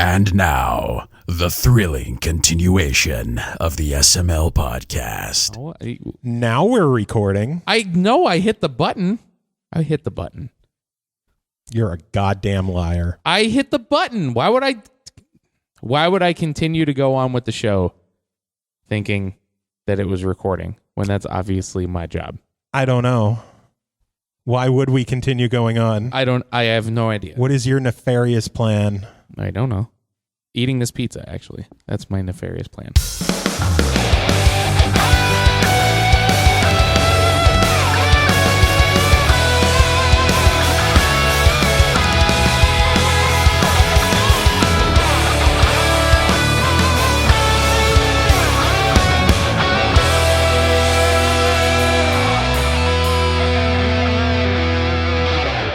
And now, the thrilling continuation of the SML podcast. Now we're recording. I know I hit the button. You're a goddamn liar. I hit the button. Why would I continue to go on with the show thinking that it was recording when that's obviously my job? I don't know. Why would we continue going on? I have no idea. What is your nefarious plan? I don't know. Eating this pizza, actually. That's my nefarious plan.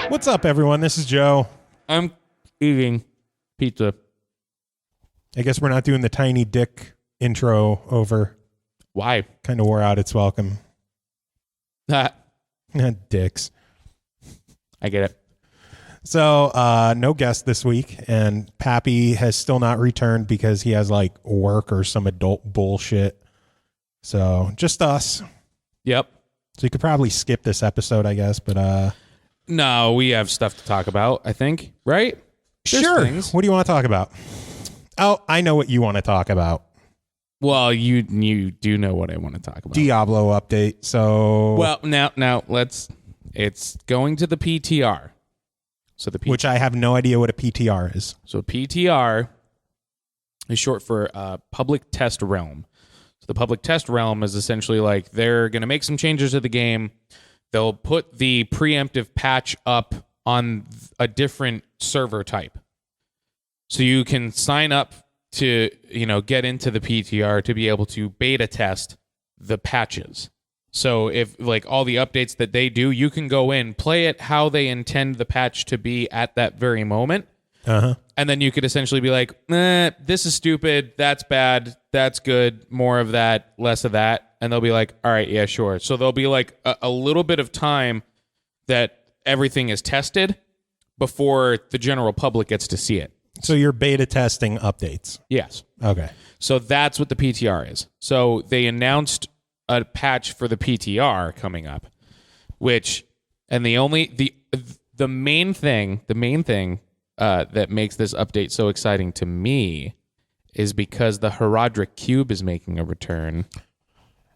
What's up, everyone? This is Joe. I'm eating pizza. I guess we're not doing the tiny dick intro over. Why? Kind of wore out its welcome. Dicks. I get it. So, no guest this week, and Pappy has still not returned because he has like work or some adult bullshit. So, just us. Yep. So you could probably skip this episode, I guess, but No, we have stuff to talk about, I think, right? There's sure. things. What do you want to talk about? Oh, I know what you want to talk about. Well, you do know what I want to talk about. Diablo update. So, Well, now it's going to the PTR. So the which I have no idea what a PTR is. So PTR is short for Public Test Realm. So the Public Test Realm is essentially like they're going to make some changes to the game. They'll put the preemptive patch up on a different server type. So you can sign up to, get into the PTR to be able to beta test the patches. So if like all the updates that they do, you can go in, play it how they intend the patch to be at that very moment. Uh-huh. And then you could essentially be like, this is stupid, that's bad, that's good, more of that, less of that. And they'll be like, all right, yeah, sure. So there'll be like a little bit of time that everything is tested before the general public gets to see it. So you're beta testing updates. Yes. Okay. So that's what the PTR is. So they announced a patch for the PTR coming up, which, and the main thing that makes this update so exciting to me is because the Hypocritical Cube is making a return.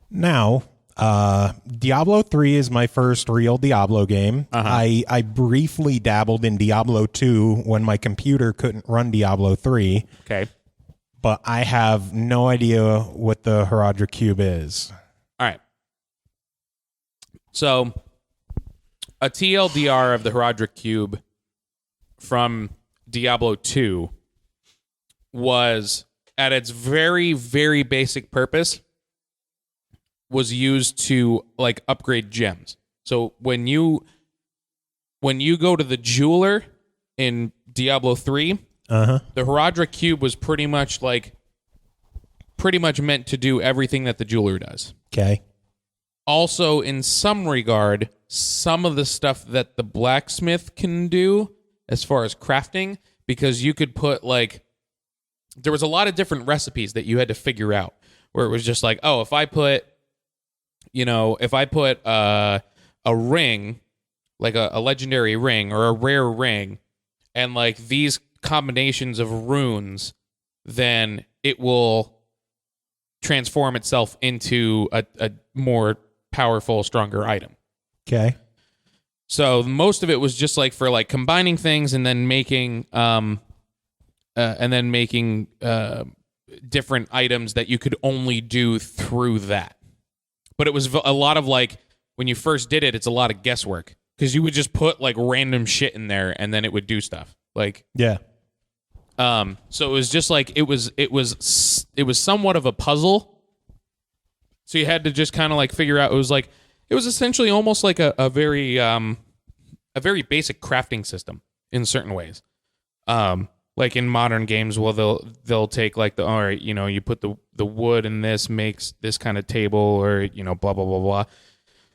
Now, Diablo 3 is my first real Diablo game. Uh-huh. I briefly dabbled in Diablo 2 when my computer couldn't run Diablo 3. Okay. But I have no idea what the Hypocritical Cube is. All right. So a TLDR of the Hypocritical Cube from Diablo 2 was, at its very, very basic purpose, was used to like upgrade gems. So when you go to the jeweler in Diablo 3, the Hypocritical Cube was pretty much meant to do everything that the jeweler does. Okay. Also, in some regard, some of the stuff that the blacksmith can do as far as crafting, because you could put there was a lot of different recipes that you had to figure out, where it was just like, oh, if I put a ring, like a legendary ring or a rare ring, and like these combinations of runes, then it will transform itself into a more powerful, stronger item. Okay. So most of it was just like for like combining things and then making different items that you could only do through that. But it was a lot of like, when you first did it, it's a lot of guesswork, because you would just put like random shit in there and then it would do stuff. Like, yeah. So it was just like, it was somewhat of a puzzle. So you had to just kind of like figure out, it was essentially almost like a very basic crafting system in certain ways. Like in modern games, well, they'll take like all right, you put the wood in this makes this kind of table, or blah blah blah blah.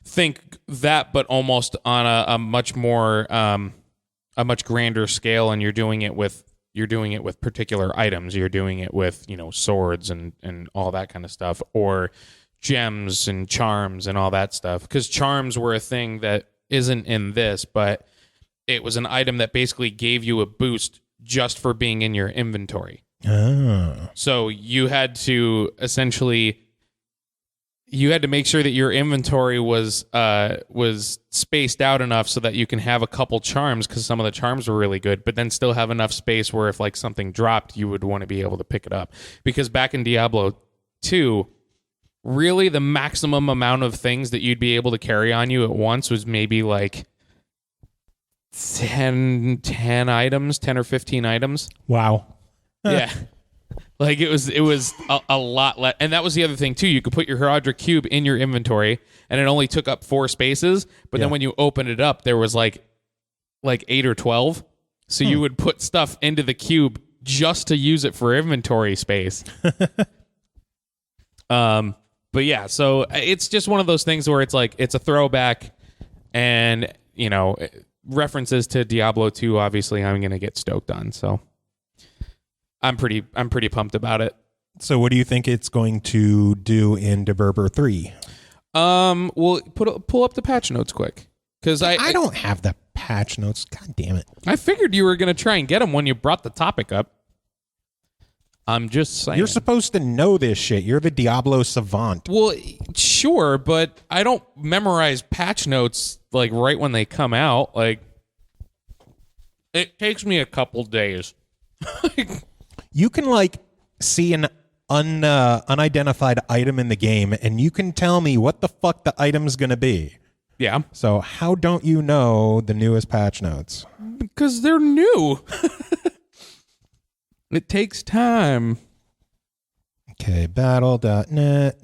Think that, but almost on a much more a much grander scale, and you're doing it with you're doing it with particular items. You're doing it with, swords and all that kind of stuff, or gems and charms and all that stuff. Because charms were a thing that isn't in this, but it was an item that basically gave you a boost just for being in your inventory. Oh. So you had to make sure that your inventory was spaced out enough so that you can have a couple charms, because some of the charms were really good, but then still have enough space where if like something dropped, you would want to be able to pick it up. Because back in Diablo 2, really the maximum amount of things that you'd be able to carry on you at once was maybe like 10 items, 10 or 15 items. Wow. Yeah. Like it was a lot less. And that was the other thing too. You could put your Heraldric Cube in your inventory and it only took up 4 spaces. But then when you opened it up, there was like 8 or 12. So you would put stuff into the cube just to use it for inventory space. But yeah, so it's just one of those things where it's like, it's a throwback, and, references to Diablo 2, obviously I'm going to get stoked on. So I'm pretty pumped about it. So what do you think it's going to do in Deberber 3? Well, pull up the patch notes quick, because I don't have the patch notes. God damn it. I figured you were going to try and get them when you brought the topic up. I'm just saying. You're supposed to know this shit. You're the Diablo savant. Well, sure, but I don't memorize patch notes like right when they come out. Like, it takes me a couple days. You can see an unidentified item in the game, and you can tell me what the fuck the item's gonna be. Yeah. So how don't you know the newest patch notes? Because they're new. It takes time. Okay, battle.net.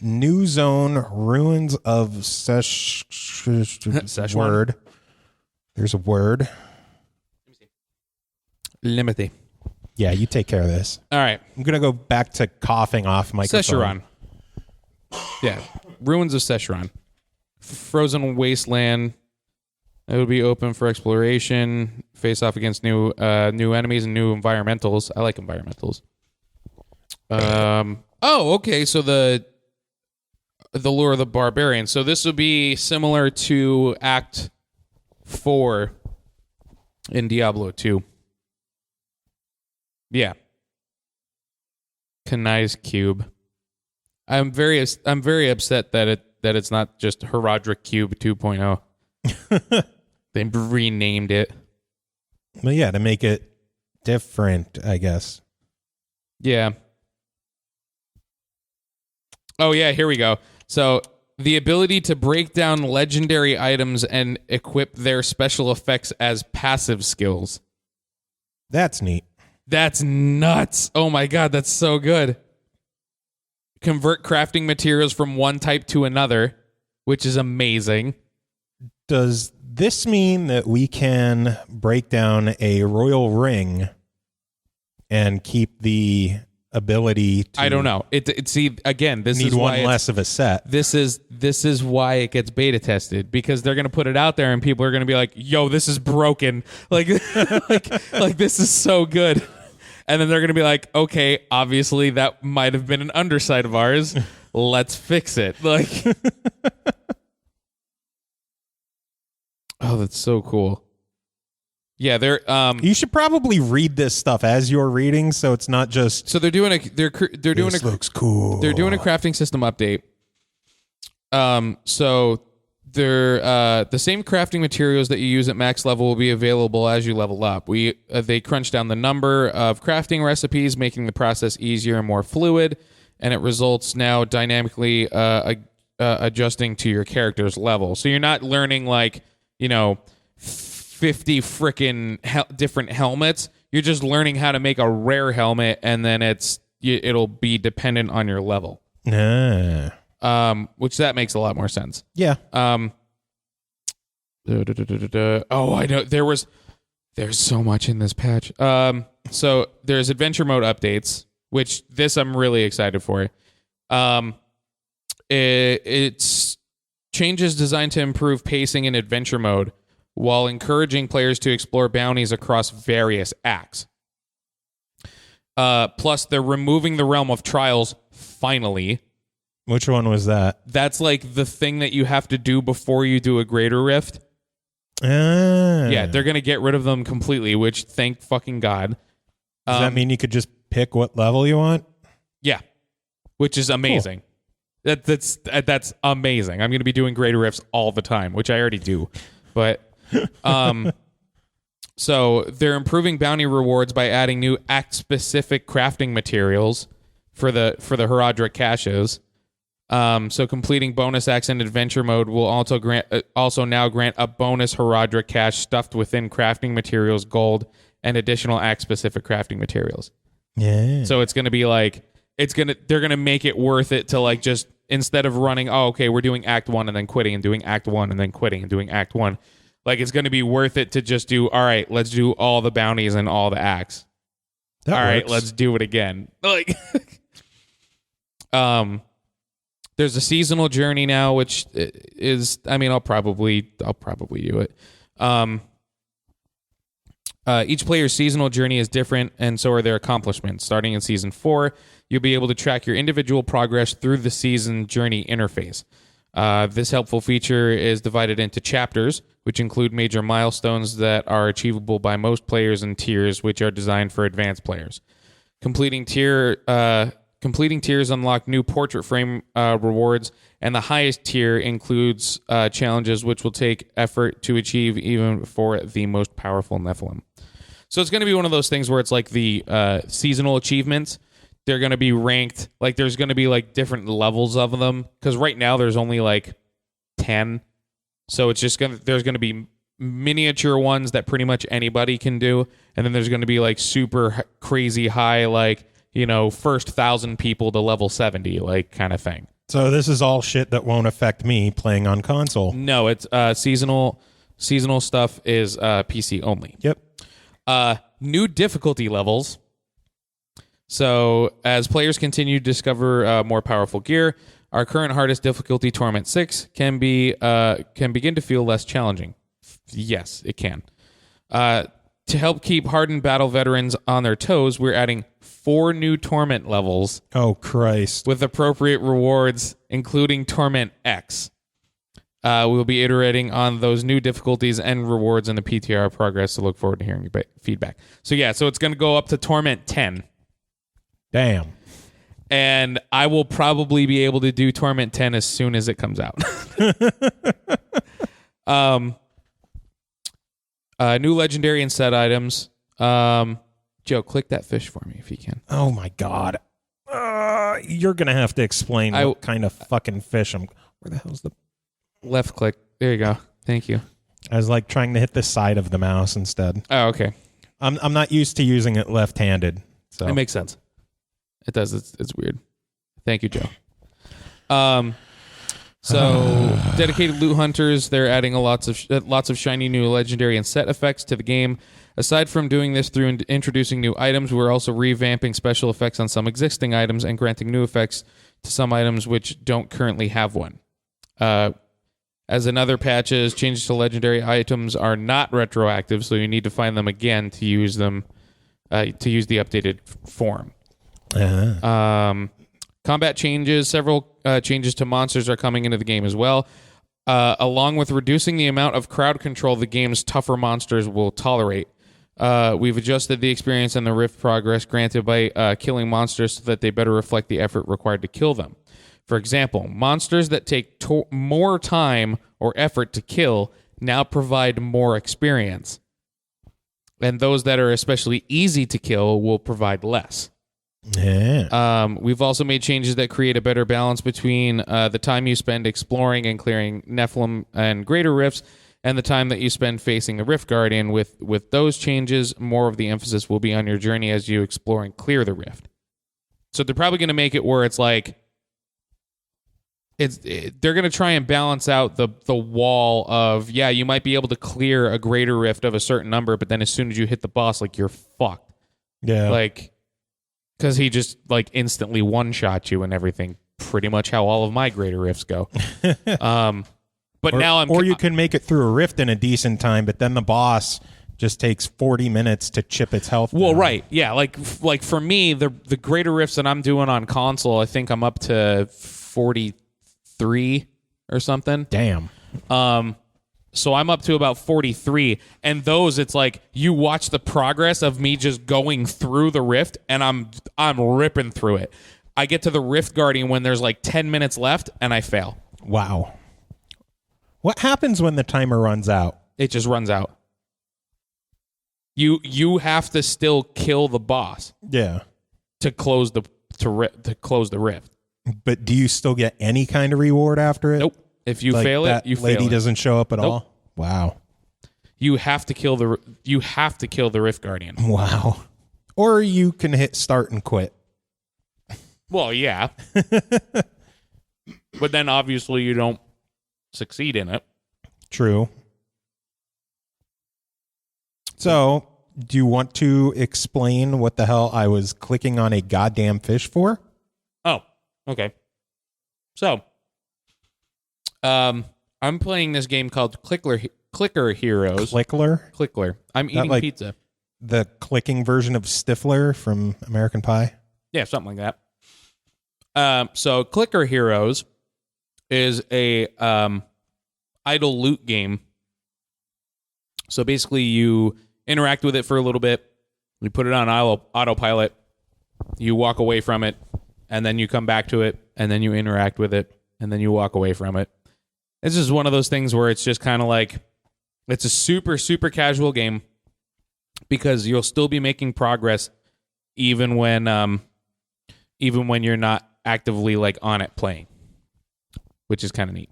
New zone, ruins of Szechuan. word. There's a word. Limity. Yeah, you take care of this. All right. I'm going to go back to coughing off microphone. Szechuan. Yeah. Ruins of Szechuan. Frozen wasteland. It would be open for exploration. Face off against new enemies and new environmentals. I like environmentals. Okay. So the Lure of the Barbarian. So this would be similar to Act 4 in Diablo 2. Yeah. Kanai's Cube. I'm very upset that it's not just Heraldric Cube 2.0. They renamed it. Well, yeah, to make it different, I guess. Yeah. Oh, yeah, here we go. So, the ability to break down legendary items and equip their special effects as passive skills. That's neat. That's nuts. Oh my God, that's so good. Convert crafting materials from one type to another, which is amazing. Does this mean that we can break down a royal ring and keep the ability to... I don't know. See, again, this need is why one less of a set. This is why it gets beta tested, because they're going to put it out there and people are going to be like, yo, this is broken. Like, like this is so good. And then they're going to be like, okay, obviously that might have been an underside of ours. Let's fix it. Like, oh, that's so cool. Yeah, they're you should probably read this stuff as you're reading, so it's not just... So they're doing a This looks cool. They're doing a crafting system update. So they're the same crafting materials that you use at max level will be available as you level up. They crunch down the number of crafting recipes, making the process easier and more fluid, and it results now dynamically adjusting to your character's level. So you're not learning 50 frickin' different helmets. You're just learning how to make a rare helmet, and then it'll be dependent on your level. Which that makes a lot more sense. Yeah. Oh, I know. There's so much in this patch. So there's adventure mode updates, which this I'm really excited for. It's changes designed to improve pacing in adventure mode. while encouraging players to explore bounties across various acts. Plus, they're removing the realm of trials, finally. Which one was that? That's like the thing that you have to do before you do a greater rift. Yeah, they're going to get rid of them completely, which thank fucking God. Does that mean you could just pick what level you want? Yeah, which is amazing. Cool. That's amazing. I'm going to be doing greater rifts all the time, which I already do. But so they're improving bounty rewards by adding new act-specific crafting materials for the Herodric caches. So completing bonus acts in adventure mode will also now grant a bonus Herodric cache stuffed within crafting materials, gold, and additional act-specific crafting materials. Yeah. So it's going to be like they're going to make it worth it to like just instead of running, we're doing act 1 and then quitting and doing act 1 and then quitting and doing act 1. Like it's going to be worth it to just do, all right, let's do all the bounties and all the acts. That all right, works. let's do it again. Like there's a seasonal journey now, which is, I mean, I'll probably do it. Each player's seasonal journey is different, and so are their accomplishments. Starting in Season 4, you'll be able to track your individual progress through the season journey interface. This helpful feature is divided into chapters, which include major milestones that are achievable by most players, and tiers, which are designed for advanced players. Completing tiers unlock new portrait frame rewards, and the highest tier includes challenges which will take effort to achieve even for the most powerful Nephilim. So it's going to be one of those things where it's like the seasonal achievements. They're going to be ranked, like there's going to be like different levels of them, because right now there's only like 10. So it's just there's going to be miniature ones that pretty much anybody can do, and then there's going to be like super crazy high, like, you know, first 1,000 people to level 70, like kind of thing. So this is all shit that won't affect me playing on console. No, it's seasonal stuff is PC only. Yep. New difficulty levels. So as players continue to discover more powerful gear, our current hardest difficulty, Torment 6, can begin to feel less challenging. Yes, it can. To help keep hardened battle veterans on their toes, we're adding 4 new Torment levels. Oh, Christ. With appropriate rewards, including Torment X. We'll be iterating on those new difficulties and rewards in the PTR progress, so look forward to hearing your feedback. So yeah, so it's going to go up to Torment 10. Damn. And I will probably be able to do Torment 10 as soon as it comes out. New legendary and set items. Joe, click that fish for me if you can. Oh my God. You're going to have to explain what kind of fucking fish I'm... Where the hell's the... Left click. There you go. Thank you. I was like trying to hit the side of the mouse instead. Oh, okay. I'm not used to using it left-handed. So it makes sense. It does. It's weird. Thank you, Joe. So dedicated loot hunters, they're adding lots of shiny new legendary and set effects to the game. Aside from doing this through introducing new items, we're also revamping special effects on some existing items and granting new effects to some items which don't currently have one. As another patches, changes to legendary items are not retroactive, so you need to find them again to use them to use the updated form. Combat changes. Several changes to monsters are coming into the game as well. Along with reducing the amount of crowd control the game's tougher monsters will tolerate. We've adjusted the experience and the rift progress granted by killing monsters so that they better reflect the effort required to kill them. For example, monsters that take more time or effort to kill now provide more experience. And those that are especially easy to kill will provide less. Yeah. We've also made changes that create a better balance between the time you spend exploring and clearing Nephilim and greater rifts and the time that you spend facing the Rift Guardian. With those changes, more of the emphasis will be on your journey as you explore and clear the rift. So they're probably going to make it where it's like they're going to try and balance out the wall of, yeah, you might be able to clear a greater rift of a certain number, but then as soon as you hit the boss, like, you're fucked. Yeah. Like, because he just, like, instantly one-shot you and everything. Pretty much how all of my greater rifts go. But now or you can make it through a rift in a decent time, but then the boss just takes 40 minutes to chip its health Well, down. right. Yeah, like for me, the greater rifts that I'm doing on console, I think I'm up to 43 or something. Damn. So I'm up to about 43, and those, it's like you watch the progress of me just going through the rift, and I'm ripping through it. I get to the Rift Guardian when there's like 10 minutes left, and I fail. Wow. What happens when the timer runs out? It just runs out. You have to still kill the boss Yeah. to close the rift. But do you still get any kind of reward after it? Nope. If you Like fail it, that you fail lady it. doesn't show up at Nope. all? Wow. You have to kill the Rift Guardian. Wow. Or you can hit start and quit. Well, yeah. But then obviously you don't succeed in it. True. So, do you want to explain what the hell I was clicking on a goddamn fish for? Oh, okay. So, I'm playing this game called Clicker Heroes. Clickler? Clickler. I'm eating like- pizza. The clicking version of Stifler from American Pie? Yeah, something like that. So Clicker Heroes is a idle loot game. So basically, you interact with it for a little bit. You put it on autopilot. You walk away from it, and then you come back to it, and then you interact with it, and then you walk away from it. It's just one of those things where it's just kind of like it's a super, super casual game because you'll still be making progress even when you're not actively like on it playing, which is kind of neat.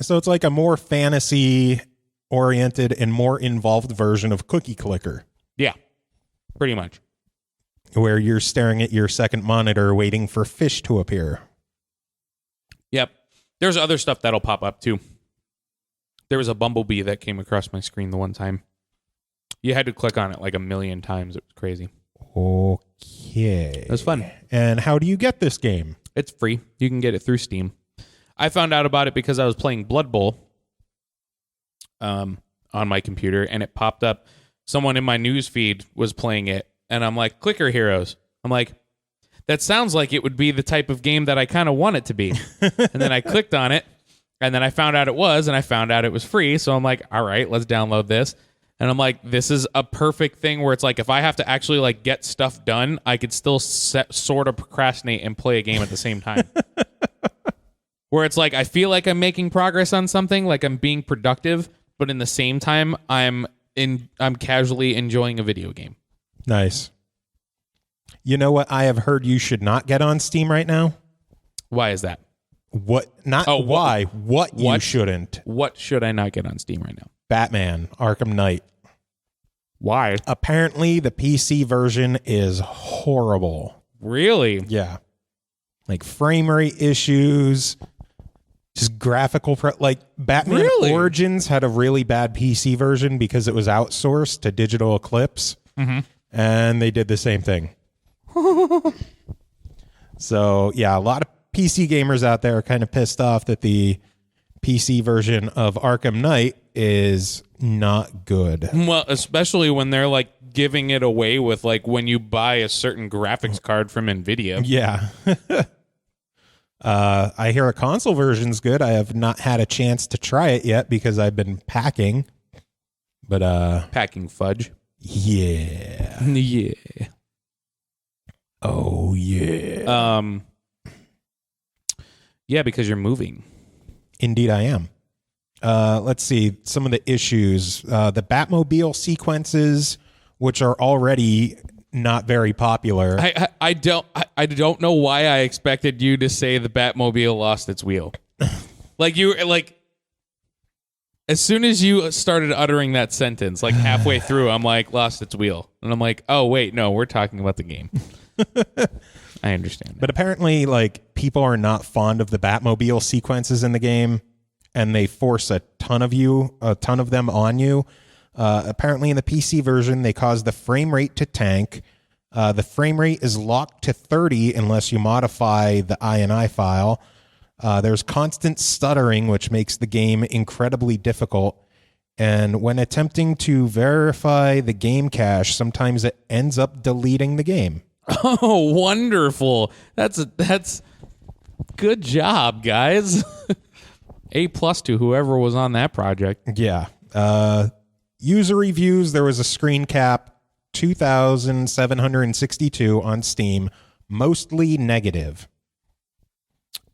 So it's like a more fantasy-oriented and more involved version of Cookie Clicker, Yeah, pretty much. where you're staring at your second monitor waiting for fish to appear. Yep. There's other stuff that'll pop up too. There was a bumblebee that came across my screen the one time. You had to click on it like 1,000,000 times. It was crazy. Okay. It was fun. And how do you get this game? It's free. You can get it through Steam. I found out about it because I was playing Blood Bowl on my computer, and it popped up. Someone in my news feed was playing it, and I'm like, Clicker Heroes. I'm like, that sounds like it would be the type of game that I kind of want it to be. And then I clicked on it, and then I found out it was, and I found out it was free. So I'm like, all right, let's download this. And I'm like, this is a perfect thing where it's like, if I have to actually like get stuff done, I could still sort of procrastinate and play a game at the same time. Where it's like, I feel like I'm making progress on something, like I'm being productive, but in the same time, I'm casually enjoying a video game. Nice. You know what I have heard you should not get on Steam right now? Why is that? What? Not Oh, why. What you what? shouldn't. What should I not get on Steam right now? Batman, Arkham Knight. Why? Apparently, the PC version is horrible. Really? Yeah. Like frame rate issues, just graphical. Like Batman Really? Origins had a really bad PC version because it was outsourced to Digital Eclipse. And they did the same thing. So, yeah, a lot of PC gamers out there are kind of pissed off that the PC version of Arkham Knight is not good. Well, especially when they're like giving it away with like when you buy a certain graphics card from NVIDIA. Yeah. I hear a console version's good. I have not had a chance to try it yet because I've been packing. But Packing fudge. yeah. Yeah. Oh yeah. Yeah, because you're moving. Indeed I am. Let's see some of the issues. The Batmobile sequences, which are already not very popular. I don't know why I expected you to say the Batmobile lost its wheel. As soon as you started uttering that sentence, like halfway through, I'm like, lost its wheel. And I'm like, oh, wait, no, we're talking about the game. I understand. But apparently, like, people are not fond of the Batmobile sequences in the game, and they force a ton of them on you. Apparently, in the PC version, they cause the frame rate to tank. The frame rate is locked to 30 unless you modify the INI file. There's constant stuttering, which makes the game incredibly difficult. And when attempting to verify the game cache, sometimes it ends up deleting the game. Oh, wonderful. That's good job, guys. A+ to whoever was on that project. Yeah. User reviews, there was a screen cap, 2,762 on Steam, mostly negative.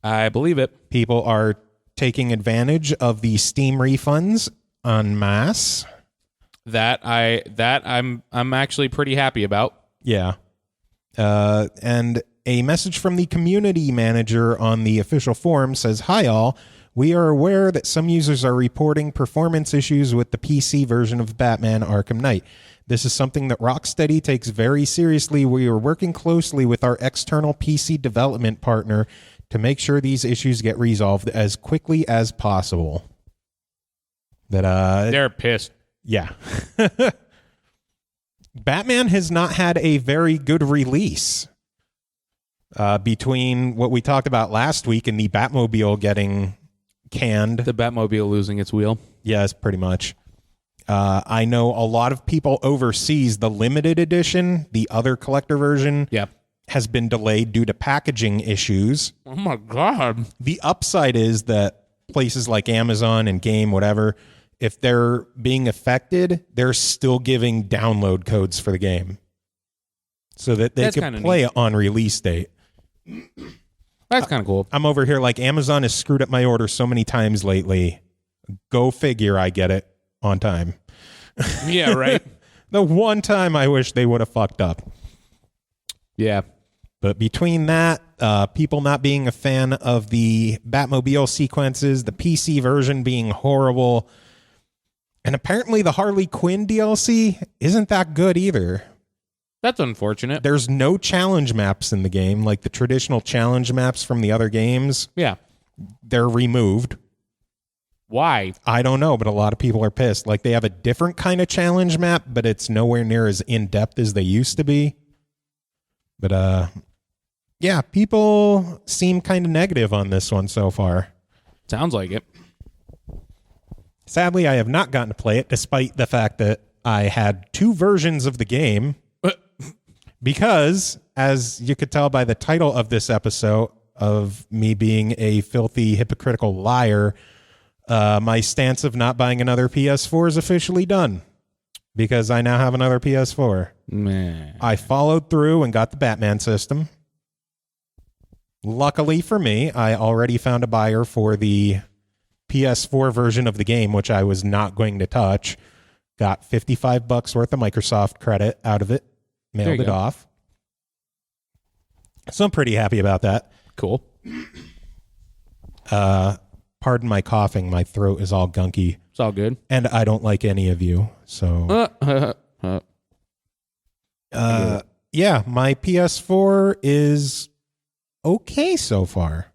I believe it. People are taking advantage of the Steam refunds en masse. I'm actually pretty happy about. Yeah. And a message from the community manager on the official forum says, "Hi all, we are aware that some users are reporting performance issues with the PC version of Batman Arkham Knight. This is something that Rocksteady takes very seriously. We are working closely with our external PC development partner to make sure these issues get resolved as quickly as possible." They're pissed. Yeah. Batman has not had a very good release between what we talked about last week and the Batmobile getting canned. The Batmobile losing its wheel. Yes, pretty much. I know a lot of people overseas, the limited edition, the other collector version, has been delayed due to packaging issues. Oh my God. The upside is that places like Amazon and Game, whatever, if they're being affected, they're still giving download codes for the game so that they can play it on release date. That's kind of cool. I'm over here like Amazon has screwed up my order so many times lately. Go figure, I get it on time. Yeah, right. The one time I wish they would have fucked up. Yeah. But between that, people not being a fan of the Batmobile sequences, the PC version being horrible, and apparently the Harley Quinn DLC isn't that good either. That's unfortunate. There's no challenge maps in the game, like the traditional challenge maps from the other games. Yeah. They're removed. Why? I don't know, but a lot of people are pissed. Like they have a different kind of challenge map, but it's nowhere near as in-depth as they used to be. But, yeah, people seem kind of negative on this one so far. Sounds like it. Sadly, I have not gotten to play it, despite the fact that I had two versions of the game. Because, as you could tell by the title of this episode, of me being a filthy, hypocritical liar, my stance of not buying another PS4 is officially done. Because I now have another PS4. Man. I followed through and got the Batman system. Luckily for me, I already found a buyer for the PS4 version of the game, which I was not going to touch. Got $55 worth of Microsoft credit out of it. Mailed it off. So I'm pretty happy about that. Cool. Pardon my coughing. My throat is all gunky. It's all good. And I don't like any of you. So, yeah, my PS4 is okay so far.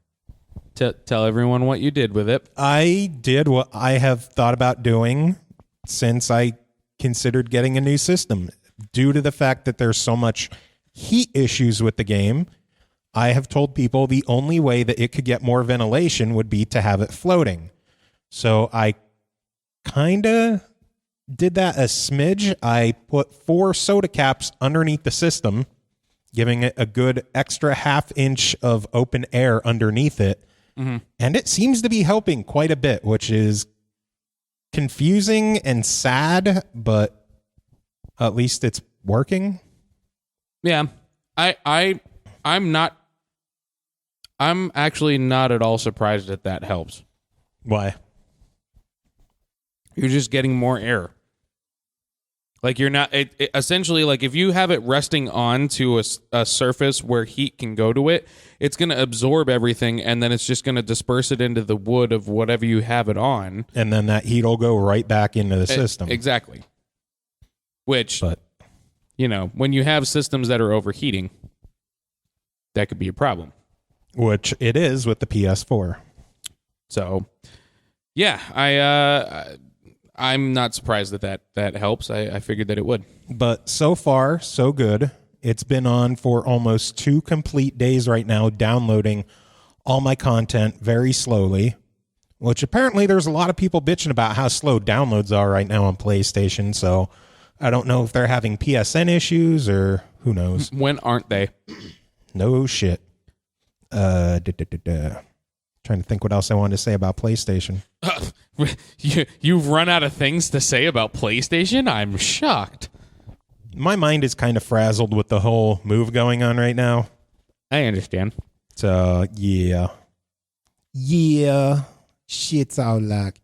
Tell everyone what you did with it. I did what I have thought about doing since I considered getting a new system. Due to the fact that there's so much heat issues with the game, I have told people the only way that it could get more ventilation would be to have it floating. So I kind of did that a smidge. I put 4 soda caps underneath the system, giving it a good extra half-inch of open air underneath it. Mm-hmm. And it seems to be helping quite a bit, which is confusing and sad, but at least it's working. Yeah. I'm actually not at all surprised that helps. Why? You're just getting more air. Like you're not essentially like if you have it resting onto a surface where heat can go to it, it's going to absorb everything and then it's just going to disperse it into the wood of whatever you have it on. And then that heat will go right back into the system. Exactly. Which, you know, when you have systems that are overheating, that could be a problem. Which it is with the PS4. So, yeah, I'm not surprised that helps. I figured that it would. But so far, so good. It's been on for almost 2 complete days right now, downloading all my content very slowly, which apparently there's a lot of people bitching about how slow downloads are right now on PlayStation. So I don't know if they're having PSN issues or who knows. When aren't they? No shit. Trying to think what else I wanted to say about PlayStation. You've run out of things to say about PlayStation? I'm shocked. My mind is kind of frazzled with the whole move going on right now. I understand. So, yeah. Yeah. Shit's all like,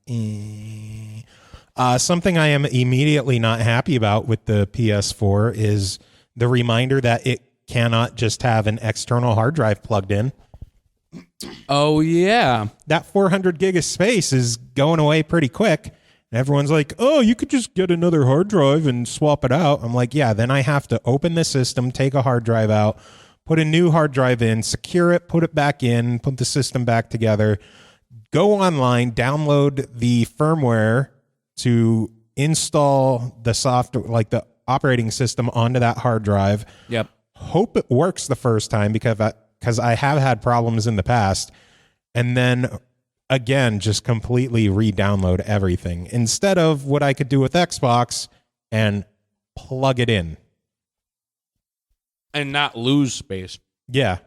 something I am immediately not happy about with the PS4 is the reminder that it cannot just have an external hard drive plugged in. Oh, yeah. That 400 gig of space is going away pretty quick. And everyone's like, oh, you could just get another hard drive and swap it out. I'm like, yeah, then I have to open the system, take a hard drive out, put a new hard drive in, secure it, put it back in, put the system back together, go online, download the firmware to install the software, like the operating system onto that hard drive. Yep. Hope it works the first time because I have had problems in the past. And then again, just completely re-download everything instead of what I could do with Xbox and plug it in. And not lose space. Yeah.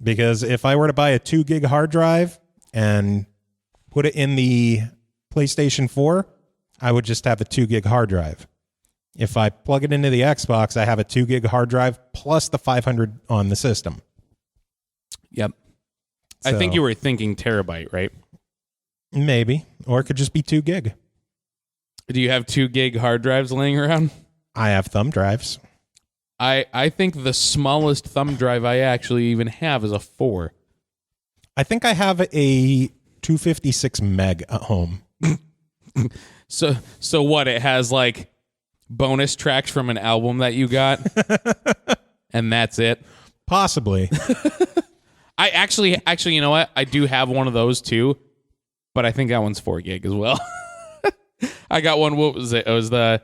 Because if I were to buy a 2 gig hard drive and put it in the PlayStation 4, I would just have a 2 gig hard drive. If I plug it into the Xbox, I have a 2 gig hard drive plus the 500 on the system. Yep. So, I think you were thinking terabyte, right? Maybe. Or it could just be 2 gig. Do you have 2 gig hard drives laying around? I have thumb drives. I think the smallest thumb drive I actually even have is a 4. I think I have a 256 meg at home. So what? It has like bonus tracks from an album that you got, and that's it. Possibly. I actually, you know what? I do have one of those too, but I think that one's 4 gig as well. I got one. What was it? It was the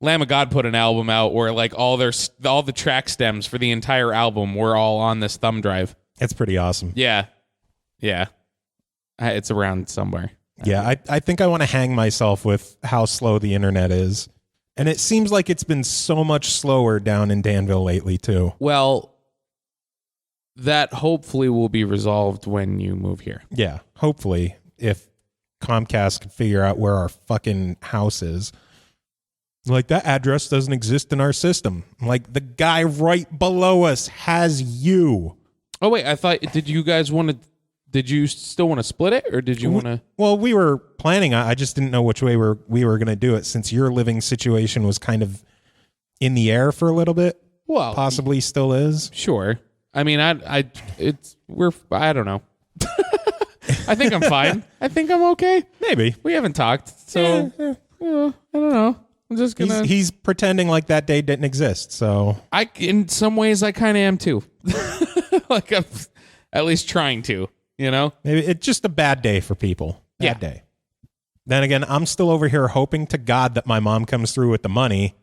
Lamb of God put an album out where like all the track stems for the entire album were all on this thumb drive. It's pretty awesome. Yeah. It's around somewhere. Yeah, I think I want to hang myself with how slow the internet is. And it seems like it's been so much slower down in Danville lately, too. Well, that hopefully will be resolved when you move here. Yeah, hopefully, if Comcast can figure out where our fucking house is. Like, that address doesn't exist in our system. Like, the guy right below us has you. Oh, wait, I thought, did you still want to split it, or did you want to? Well, we were planning. I just didn't know which way we were going to do it, since your living situation was kind of in the air for a little bit. Well, possibly still is. Sure. I mean, I don't know. I think I'm fine. I think I'm okay. Maybe. We haven't talked, so I don't know. I'm just gonna. He's pretending like that day didn't exist. So in some ways, I kind of am too. Like I'm at least trying to. You know, maybe it's just a bad day for people. Bad day. Then again, I'm still over here hoping to God that my mom comes through with the money,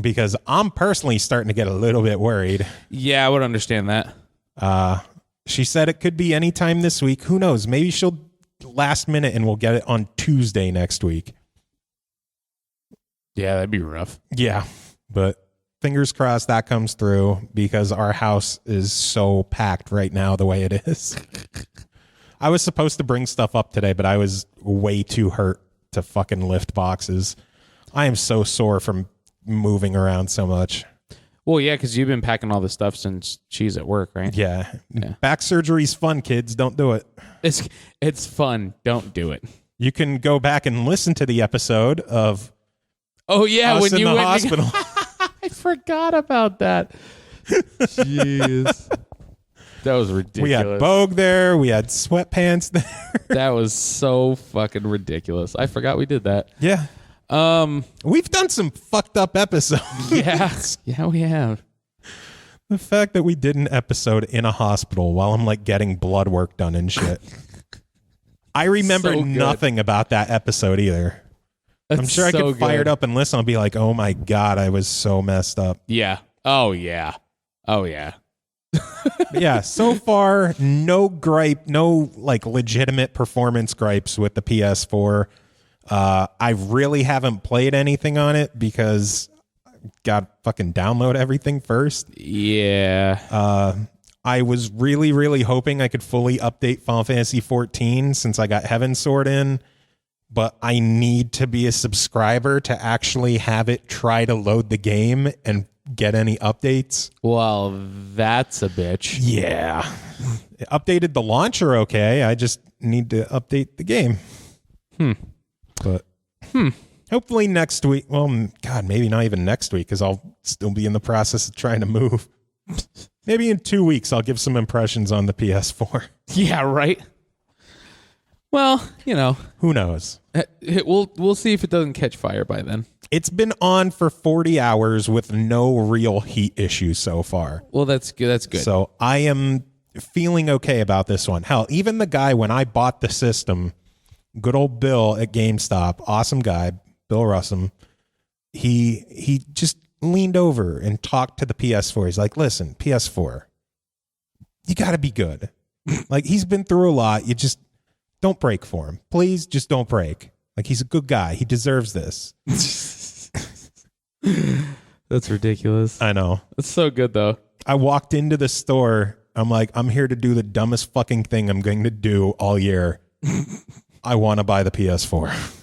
because I'm personally starting to get a little bit worried. Yeah, I would understand that. She said it could be any time this week. Who knows? Maybe she'll last minute and we'll get it on Tuesday next week. Yeah, that'd be rough. Yeah, but fingers crossed that comes through, because our house is so packed right now the way it is. I was supposed to bring stuff up today, but I was way too hurt to fucking lift boxes. I am so sore from moving around so much. Well, yeah, because you've been packing all this stuff since she's at work, right? Yeah. Back surgery's fun, kids. Don't do it. It's fun. Don't do it. You can go back and listen to the episode of us when in you the went hospital. I forgot about that. Jeez. That was ridiculous. We had Bogue there. We had sweatpants there. That was so fucking ridiculous. I forgot we did that. Yeah. We've done some fucked up episodes. Yeah, we have. The fact that we did an episode in a hospital while I'm like getting blood work done and shit. I remember nothing about that episode either. I'm sure I could fire it up and listen. I'll be like, oh my God, I was so messed up. Yeah. Oh, yeah. Yeah, so far, no gripe, no like legitimate performance gripes with the PS4. I really haven't played anything on it because got to fucking download everything first. Yeah. I was really, really hoping I could fully update Final Fantasy 14 since I got Heaven Sword in, but I need to be a subscriber to actually have it try to load the game and get any updates. Well, that's a bitch. Yeah. It updated the launcher okay. I just need to update the game. But hopefully next week. Well, God, maybe not even next week because I'll still be in the process of trying to move. Maybe in 2 weeks I'll give some impressions on the PS4. Yeah, right. Well, you know, Who knows? we'll see if it doesn't catch fire by then. It's been on for 40 hours with no real heat issues so far. Well, that's good. That's good. So I am feeling okay about this one. Hell, even the guy when I bought the system, good old Bill at GameStop, awesome guy, Bill Russum, he just leaned over and talked to the PS4. He's like, listen, PS4, you got to be good. Like, he's been through a lot. You just don't break for him. Please just don't break. Like, he's a good guy. He deserves this. That's ridiculous. I know. It's so good, though. I walked into the store. I'm like, I'm here to do the dumbest fucking thing I'm going to do all year. I want to buy the PS4.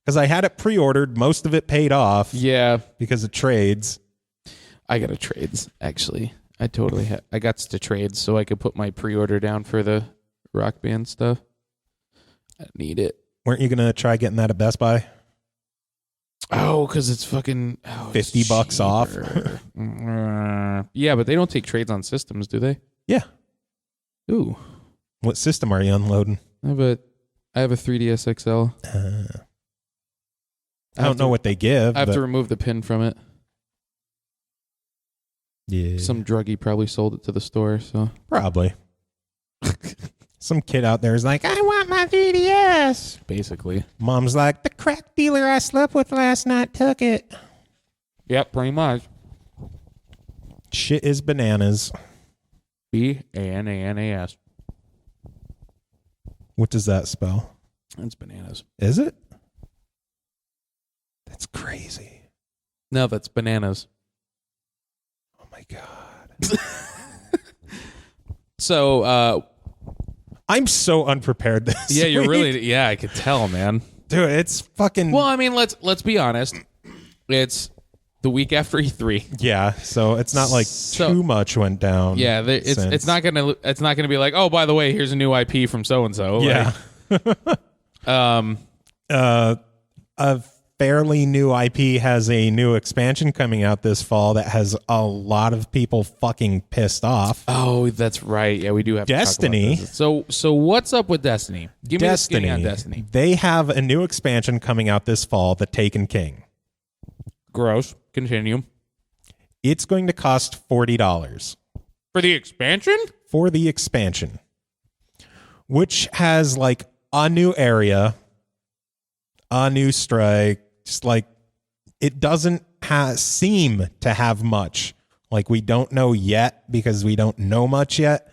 Because I had it pre-ordered. Most of it paid off. Yeah. Because of trades. I got a trades, actually. I totally I got to trades so I could put my pre-order down for the Rock Band stuff. I need it. Weren't you going to try getting that at Best Buy? Oh, because it's fucking $50 off. Yeah, but they don't take trades on systems, do they? Yeah. Ooh. What system are you unloading? I have a 3DS XL. I don't know what they give. I have to remove the pin from it. Yeah. Some druggie probably sold it to the store, so Probably. Some kid out there is like, I want my 3DS. basically. Mom's like, the crack dealer I slept with last night took it. Yep, pretty much. Shit is bananas. BANANAS. What does that spell? That's bananas. Is it? That's crazy. No, that's bananas. Oh my God. So, I'm so unprepared this yeah, you're week. really, yeah, I could tell, man. Dude, it's fucking... Well, I mean, let's be honest. It's the week after E3. Yeah, so it's not like So- too much went down. Yeah, it's not gonna be like, oh, by the way, here's a new IP from so and so. Yeah. A fairly new IP has a new expansion coming out this fall that has a lot of people fucking pissed off. Oh, that's right. Yeah, we do have Destiny. To talk about this. So what's up with Destiny? Give me the skinny on Destiny. They have a new expansion coming out this fall, The Taken King. Gross. Continue. It's going to cost $40 For the expansion? for the expansion, which has like a new area, a new strike. Just like it doesn't seem to have much. Like we don't know yet because we don't know much yet.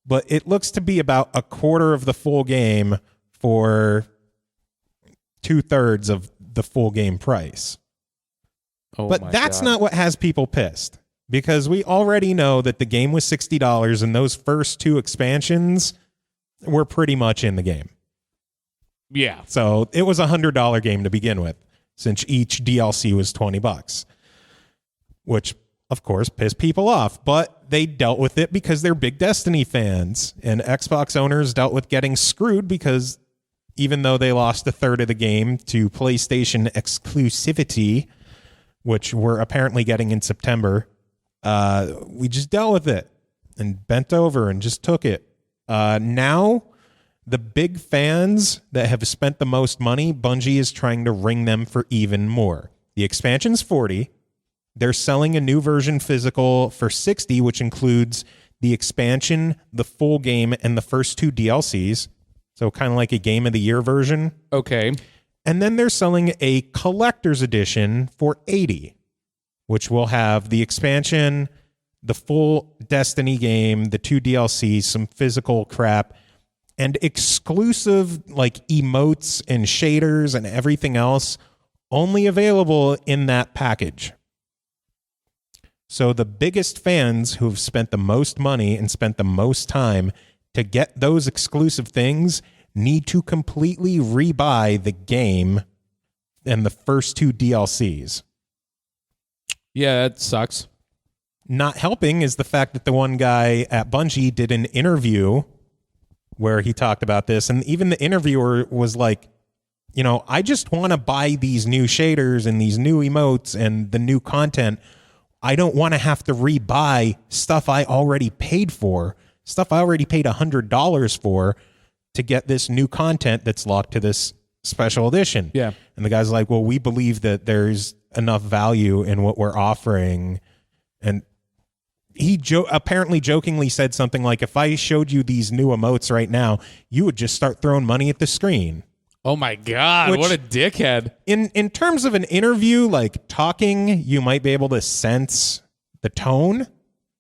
But it looks to be about a quarter of the full game for 2/3 of the full game price. Oh, But that's not what has people pissed, because we already know that the game was $60 and those first two expansions were pretty much in the game. Yeah. So it was a $100 game to begin with, since each DLC was $20, which of course pissed people off, but they dealt with it because they're big Destiny fans, and Xbox owners dealt with getting screwed because even though they lost a third of the game to PlayStation exclusivity, which we're apparently getting in September, we just dealt with it and bent over and just took it. Now, the big fans that have spent the most money, Bungie is trying to wring them for even more. The expansion's $40. They're selling a new version physical for $60, which includes the expansion, the full game, and the first two DLCs. So kind of like a Game of the Year version. Okay. And then they're selling a collector's edition for $80, which will have the expansion, the full Destiny game, the 2 DLCs, some physical crap, and exclusive like emotes and shaders and everything else only available in that package. So the biggest fans who've spent the most money and spent the most time to get those exclusive things need to completely rebuy the game and the first 2 DLCs. Yeah, that sucks. Not helping is the fact that the one guy at Bungie did an interview where he talked about this, and even the interviewer was like, you know, I just want to buy these new shaders and these new emotes and the new content. I don't want to have to rebuy stuff I already paid for, stuff I already paid $100 for to get this new content that's locked to this special edition. Yeah. And the guy's like, well, we believe that there's enough value in what we're offering. And he apparently jokingly said something like, if I showed you these new emotes right now, you would just start throwing money at the screen. Oh my God, Which, what a dickhead. In terms of an interview, like talking, you might be able to sense the tone.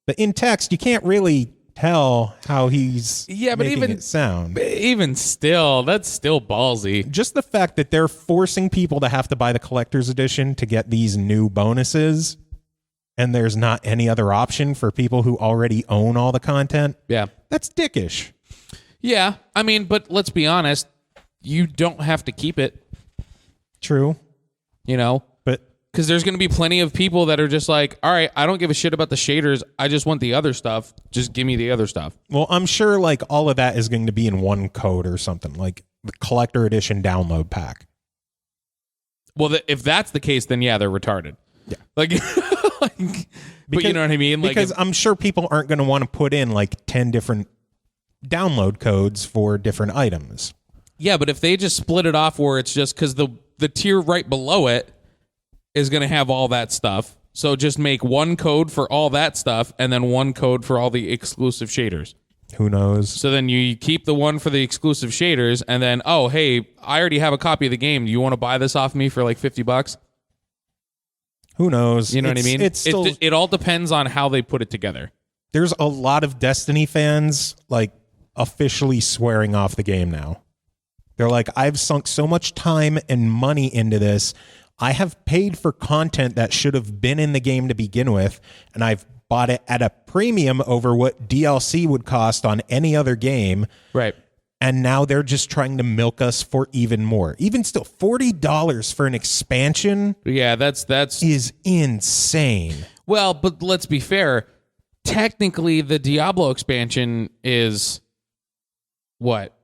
But in text, you can't really tell how he's making it sound. Even still, that's still ballsy. Just the fact that they're forcing people to have to buy the collector's edition to get these new bonuses, and there's not any other option for people who already own all the content. Yeah. That's dickish. Yeah, I mean, but let's be honest, you don't have to keep it, True. you know? But Because there's going to be plenty of people that are just like, all right, I don't give a shit about the shaders. I just want the other stuff. Just give me the other stuff. well, I'm sure like all of that is going to be in one code or something, like the collector edition download pack. Well, if that's the case, then yeah, they're retarded. Yeah. Like, but you know what I mean? Like, Because I'm sure people aren't going to want to put in like 10 different download codes for different items. yeah, but if they just split it off where it's just because the tier right below it is going to have all that stuff. So just make one code for all that stuff and then one code for all the exclusive shaders. Who knows? So then you keep the one for the exclusive shaders and then, oh, hey, I already have a copy of the game. Do you want to buy this off me for like $50? Who knows? You know what I mean? It's still, It all depends on how they put it together. there's a lot of Destiny fans like officially swearing off the game now. They're like, I've sunk so much time and money into this. I have paid for content that should have been in the game to begin with, and I've bought it at a premium over what DLC would cost on any other game. Right. And now they're just trying to milk us for even more. Even still, $40 for an expansion Yeah, that's is insane. well, but let's be fair. Technically, the Diablo expansion is what?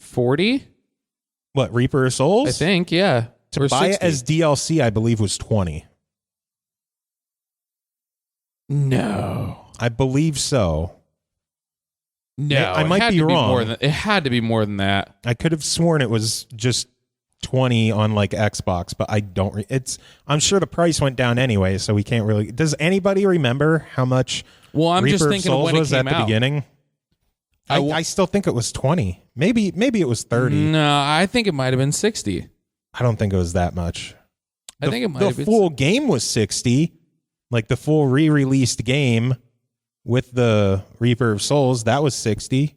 40? What, Reaper of Souls? I think, yeah. To Or buy 60. it as DLC, I believe was 20. No. I believe so. No. I might it had be to wrong. more than, it had to be more than that. I could have sworn it was just 20 on like Xbox, but I don't. I'm sure the price went down anyway, so we can't really. Does anybody remember how much? Well, I'm Reaper just of thinking of Souls when it was at came the out. beginning. I still think it was 20. Maybe it was 30. No, I think it might have been 60. I don't think it was that much. I think it might the have been full game was 60, like the full re-released game with the Reaper of Souls. That was 60.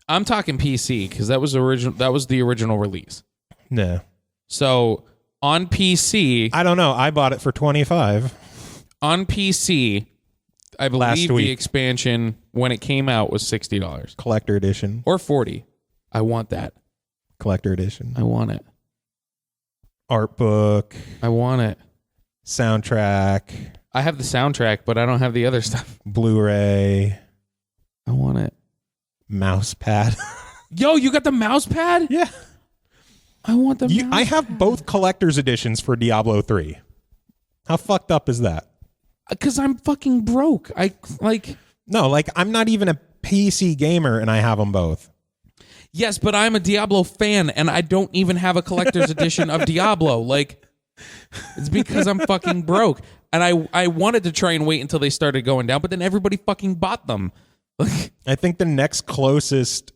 I'm talking PC because that was the original release. No, So on PC, I don't know. I bought it for 25. on PC, I Last believe week. the expansion when it came out was $60 Collector edition. or 40. I want that. Collector edition. I want it. Art book, I want it. soundtrack, I have the soundtrack, but I don't have the other stuff. Blu-ray, I want it. mouse pad. Yo, you got the mouse pad? Yeah. I want the mouse I have both collector's editions for Diablo 3. How fucked up is that? because I'm fucking broke. No, like I'm not even a PC gamer and I have them both. Yes, but I'm a Diablo fan and I don't even have a collector's edition of Diablo. Like, it's because I'm fucking broke. And I wanted to try and wait until they started going down, but then everybody fucking bought them. I think the next closest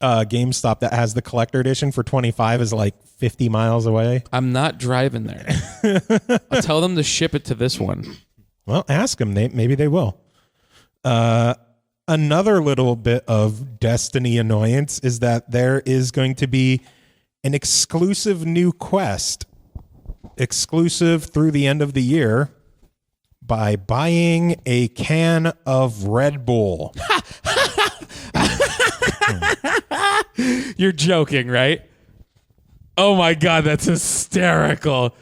GameStop that has the collector edition for 25 is like 50 miles away. I'm not driving there. I'll tell them to ship it to this one. Well, ask them. Maybe they will. Another little bit of Destiny annoyance is that there is going to be an exclusive new quest, exclusive through the end of the year, by buying a can of Red Bull. You're joking, right? Oh my God, that's hysterical.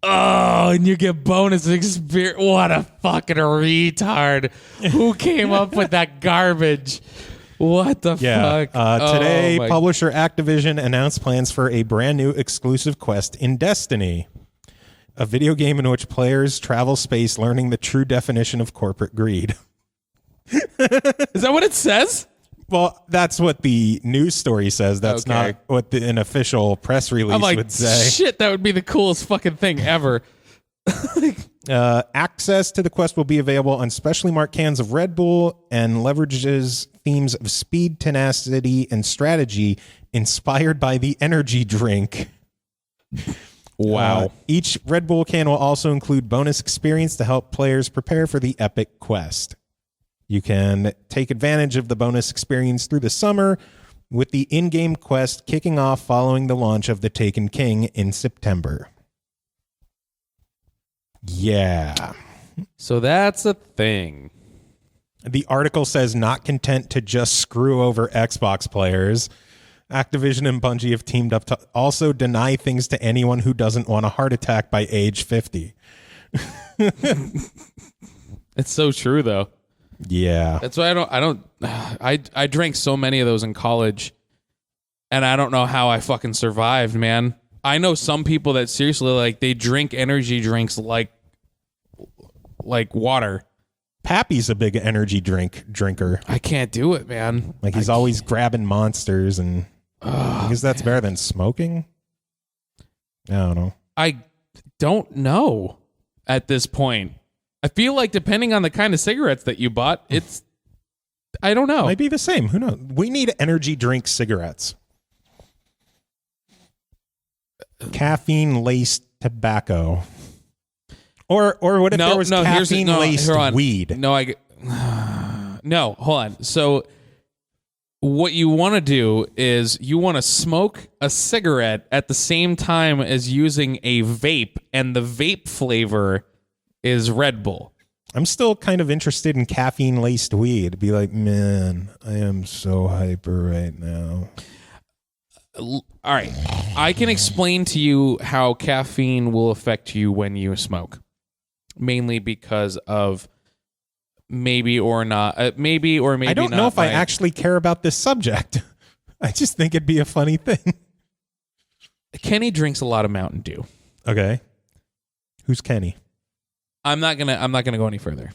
Oh, and you get bonus experience. What a fucking retard. Who came up with that garbage? What the fuck? Today, publisher Activision announced plans for a brand new exclusive quest in Destiny, a video game in which players travel space learning the true definition of corporate greed. Is that what it says? Well, that's what the news story says. That's Okay. not what an official press release I'm like, would say. shit, that would be the coolest fucking thing ever. Access to the quest will be available on specially marked cans of Red Bull and leverages themes of speed, tenacity, and strategy inspired by the energy drink. Wow. Each Red Bull can will also include bonus experience to help players prepare for the epic quest. You can take advantage of the bonus experience through the summer, with the in-game quest kicking off following the launch of The Taken King in September. Yeah. So that's a thing. The article says, not content to just screw over Xbox players, Activision and Bungie have teamed up to also deny things to anyone who doesn't want a heart attack by age 50. It's so true, though. Yeah. That's why I drank so many of those in college, and I don't know how I fucking survived, man. I know some people that seriously, like, they drink energy drinks like water. Pappy's a big energy drinker. I can't do it, man. Like, he's always grabbing monsters, and I guess that's better than smoking. I don't know. I don't know at this point. I feel like depending on the kind of cigarettes that you bought, I don't know. Might be the same. Who knows? We need energy drink cigarettes. Caffeine laced tobacco. Or what if there was caffeine laced weed? No, hold on. So what you want to do is you want to smoke a cigarette at the same time as using a vape, and the vape flavor is Red Bull. I'm still kind of interested in caffeine laced weed. Be like, man, I am so hyper right now. All right. I can explain to you how caffeine will affect you when you smoke. Mainly because of maybe or not, maybe or maybe not. I don't know if I actually care about this subject. I just think it'd be a funny thing. Kenny drinks a lot of Mountain Dew. Okay. Who's Kenny? I'm not gonna go any further.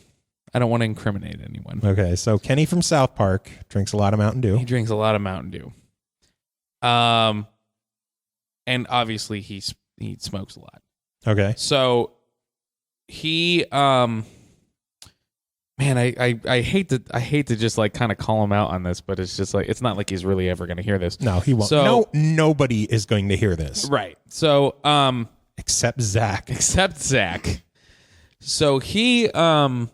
I don't want to incriminate anyone. Okay, so Kenny from South Park drinks a lot of Mountain Dew. He drinks a lot of Mountain Dew. And obviously he smokes a lot. Okay. So he man, I hate to just like kind of call him out on this, but it's just like it's not like he's really ever going to hear this. No, he won't. So, nobody is going to hear this. Right. So except Zach. So he man,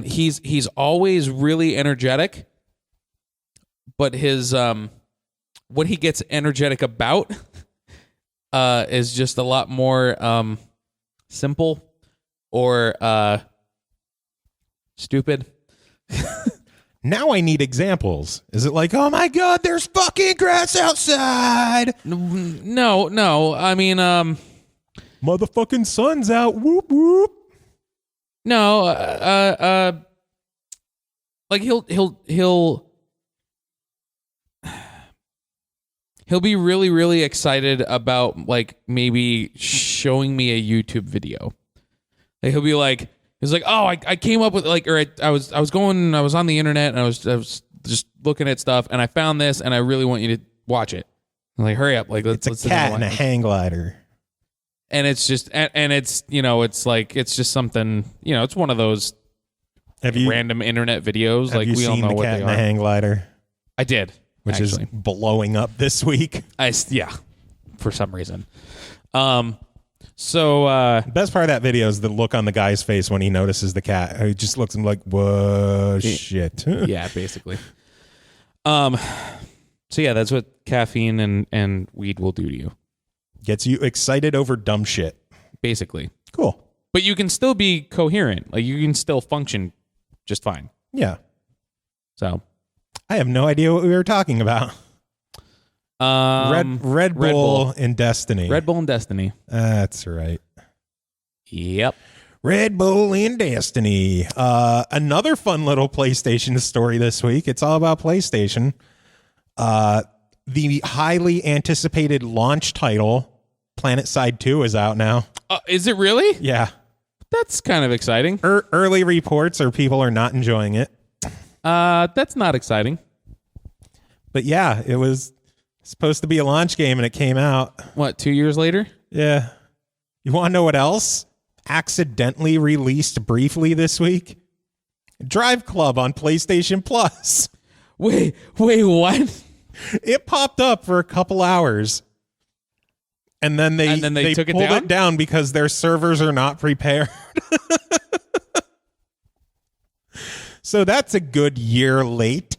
he's always really energetic, but his what he gets energetic about is just a lot more simple or stupid. Now I need examples. Is it like, oh my God, there's fucking grass outside? No. I mean, motherfucking sun's out. Whoop whoop. no. Like he'll be really, really excited about like maybe showing me a YouTube video. Like he'll be like, oh, I came up with like, or I was on the internet and I was just looking at stuff and I found this and I really want you to watch it. I'm like, hurry up. Like let's a cat and a hang glider. And it's just, and it's, it's like, it's just something, it's one of those random internet videos. Like we all know what they are. Have you seen the cat and the hang glider? I did. Which is blowing up this week. Yeah, for some reason. So Best part of that video is the look on the guy's face when he notices the cat. He just looks at him like, whoa, shit. yeah, basically. So yeah, that's what caffeine and weed will do to you. Gets you excited over dumb shit. Basically. Cool. But you can still be coherent. Like you can still function just fine. Yeah. So I have no idea what we were talking about. Red Bull and Destiny. Red Bull and Destiny. That's right. Yep. Red Bull and Destiny. Another fun little PlayStation story this week. It's all about PlayStation. The highly anticipated launch title, PlanetSide 2, is out now. Is it really? Yeah. That's kind of exciting. Early reports are people are not enjoying it. That's not exciting. But yeah, it was supposed to be a launch game and it came out. What, 2 years later? Yeah. You want to know what else accidentally released briefly this week? Drive Club on PlayStation Plus. Wait, what? It popped up for a couple hours. And then they took pulled it down because their servers are not prepared. So that's a good year late.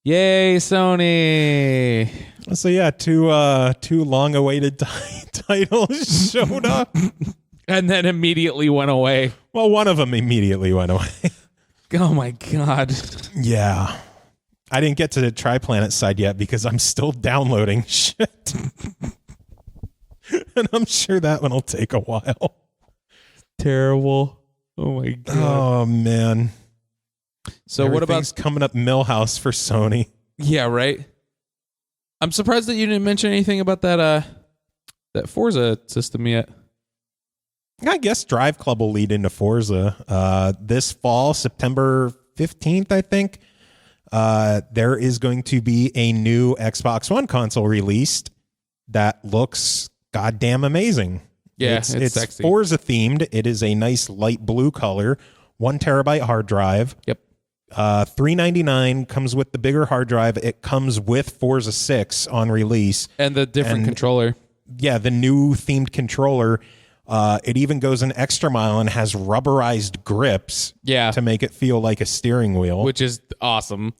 Yay, Sony. So yeah, two long-awaited titles showed up. And then immediately went away. Well, one of them immediately went away. Oh my God. Yeah. I didn't get to try PlanetSide yet because I'm still downloading shit. And I'm sure that one will take a while. Terrible. Oh my God. Oh man. So what about Everything's coming up Millhouse for Sony? Yeah, right. I'm surprised that you didn't mention anything about that Forza system yet. I guess Drive Club will lead into Forza. This fall, September 15th, I think, there is going to be a new Xbox One console released that looks goddamn amazing. Yeah, it's sexy. Forza themed. It is a nice light blue color, 1 terabyte hard drive. Yep. $399 comes with the bigger hard drive. It comes with Forza 6 on release. And the different controller. Yeah, the new themed controller. It even goes an extra mile and has rubberized grips to make it feel like a steering wheel. Which is awesome.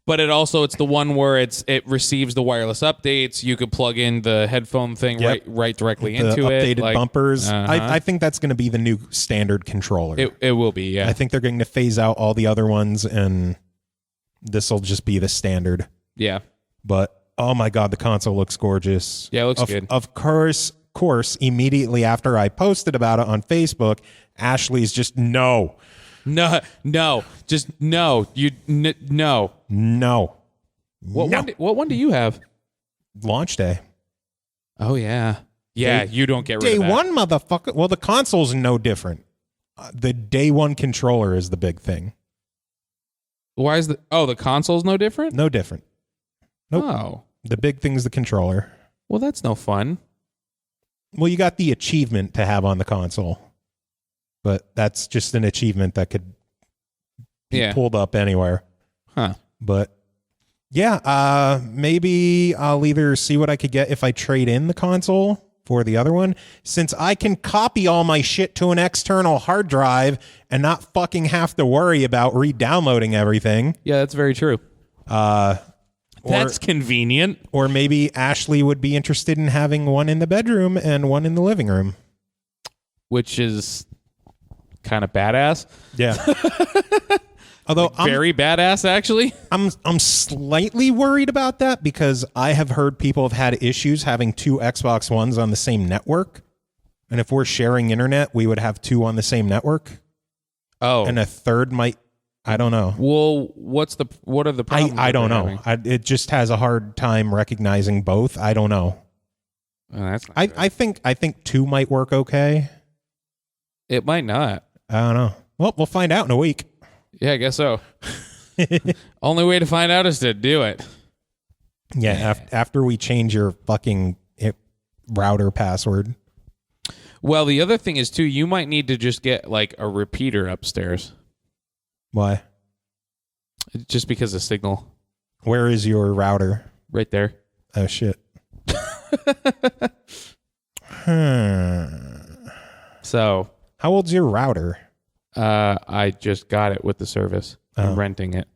But it's the one where it receives the wireless updates. You could plug in the headphone thing right directly into it. Updated bumpers. I think that's going to be the new standard controller. It will be, yeah. I think they're going to phase out all the other ones, and this will just be the standard. Yeah. But, oh my God, the console looks gorgeous. Yeah, it looks good. Of course, immediately after I posted about it on Facebook, Ashley's just no. No, just no. No. What one do you have? Launch day. Oh yeah, you don't get rid day of that. one, motherfucker. Well, the console's no different. The day one controller is the big thing. Why is the console's no different? No different. Nope. Oh, the big thing's the controller. Well, that's no fun. Well, you got the achievement to have on the console. But that's just an achievement that could be pulled up anywhere. Huh. But yeah, maybe I'll either see what I could get if I trade in the console for the other one. Since I can copy all my shit to an external hard drive and not fucking have to worry about re-downloading everything. Yeah, that's very true. That's convenient. Or maybe Ashley would be interested in having one in the bedroom and one in the living room. Which is kind of badass. Yeah. Although very badass, actually. I'm slightly worried about that because I have heard people have had issues having 2 Xbox Ones on the same network. And if we're sharing internet, we would have 2 on the same network. Oh. And a third might, I don't know. Well, what are the problems? I don't know. It just has a hard time recognizing both. I don't know. Oh, that's not I think 2 might work okay. It might not. I don't know. Well, we'll find out in a week. Yeah, I guess so. Only way to find out is to do it. Yeah, after we change your fucking router password. Well, the other thing is, too, you might need to just get, like, a repeater upstairs. Why? Just because of signal. Where is your router? Right there. Oh, shit. So how old's your router? I just got it with the service. I'm renting it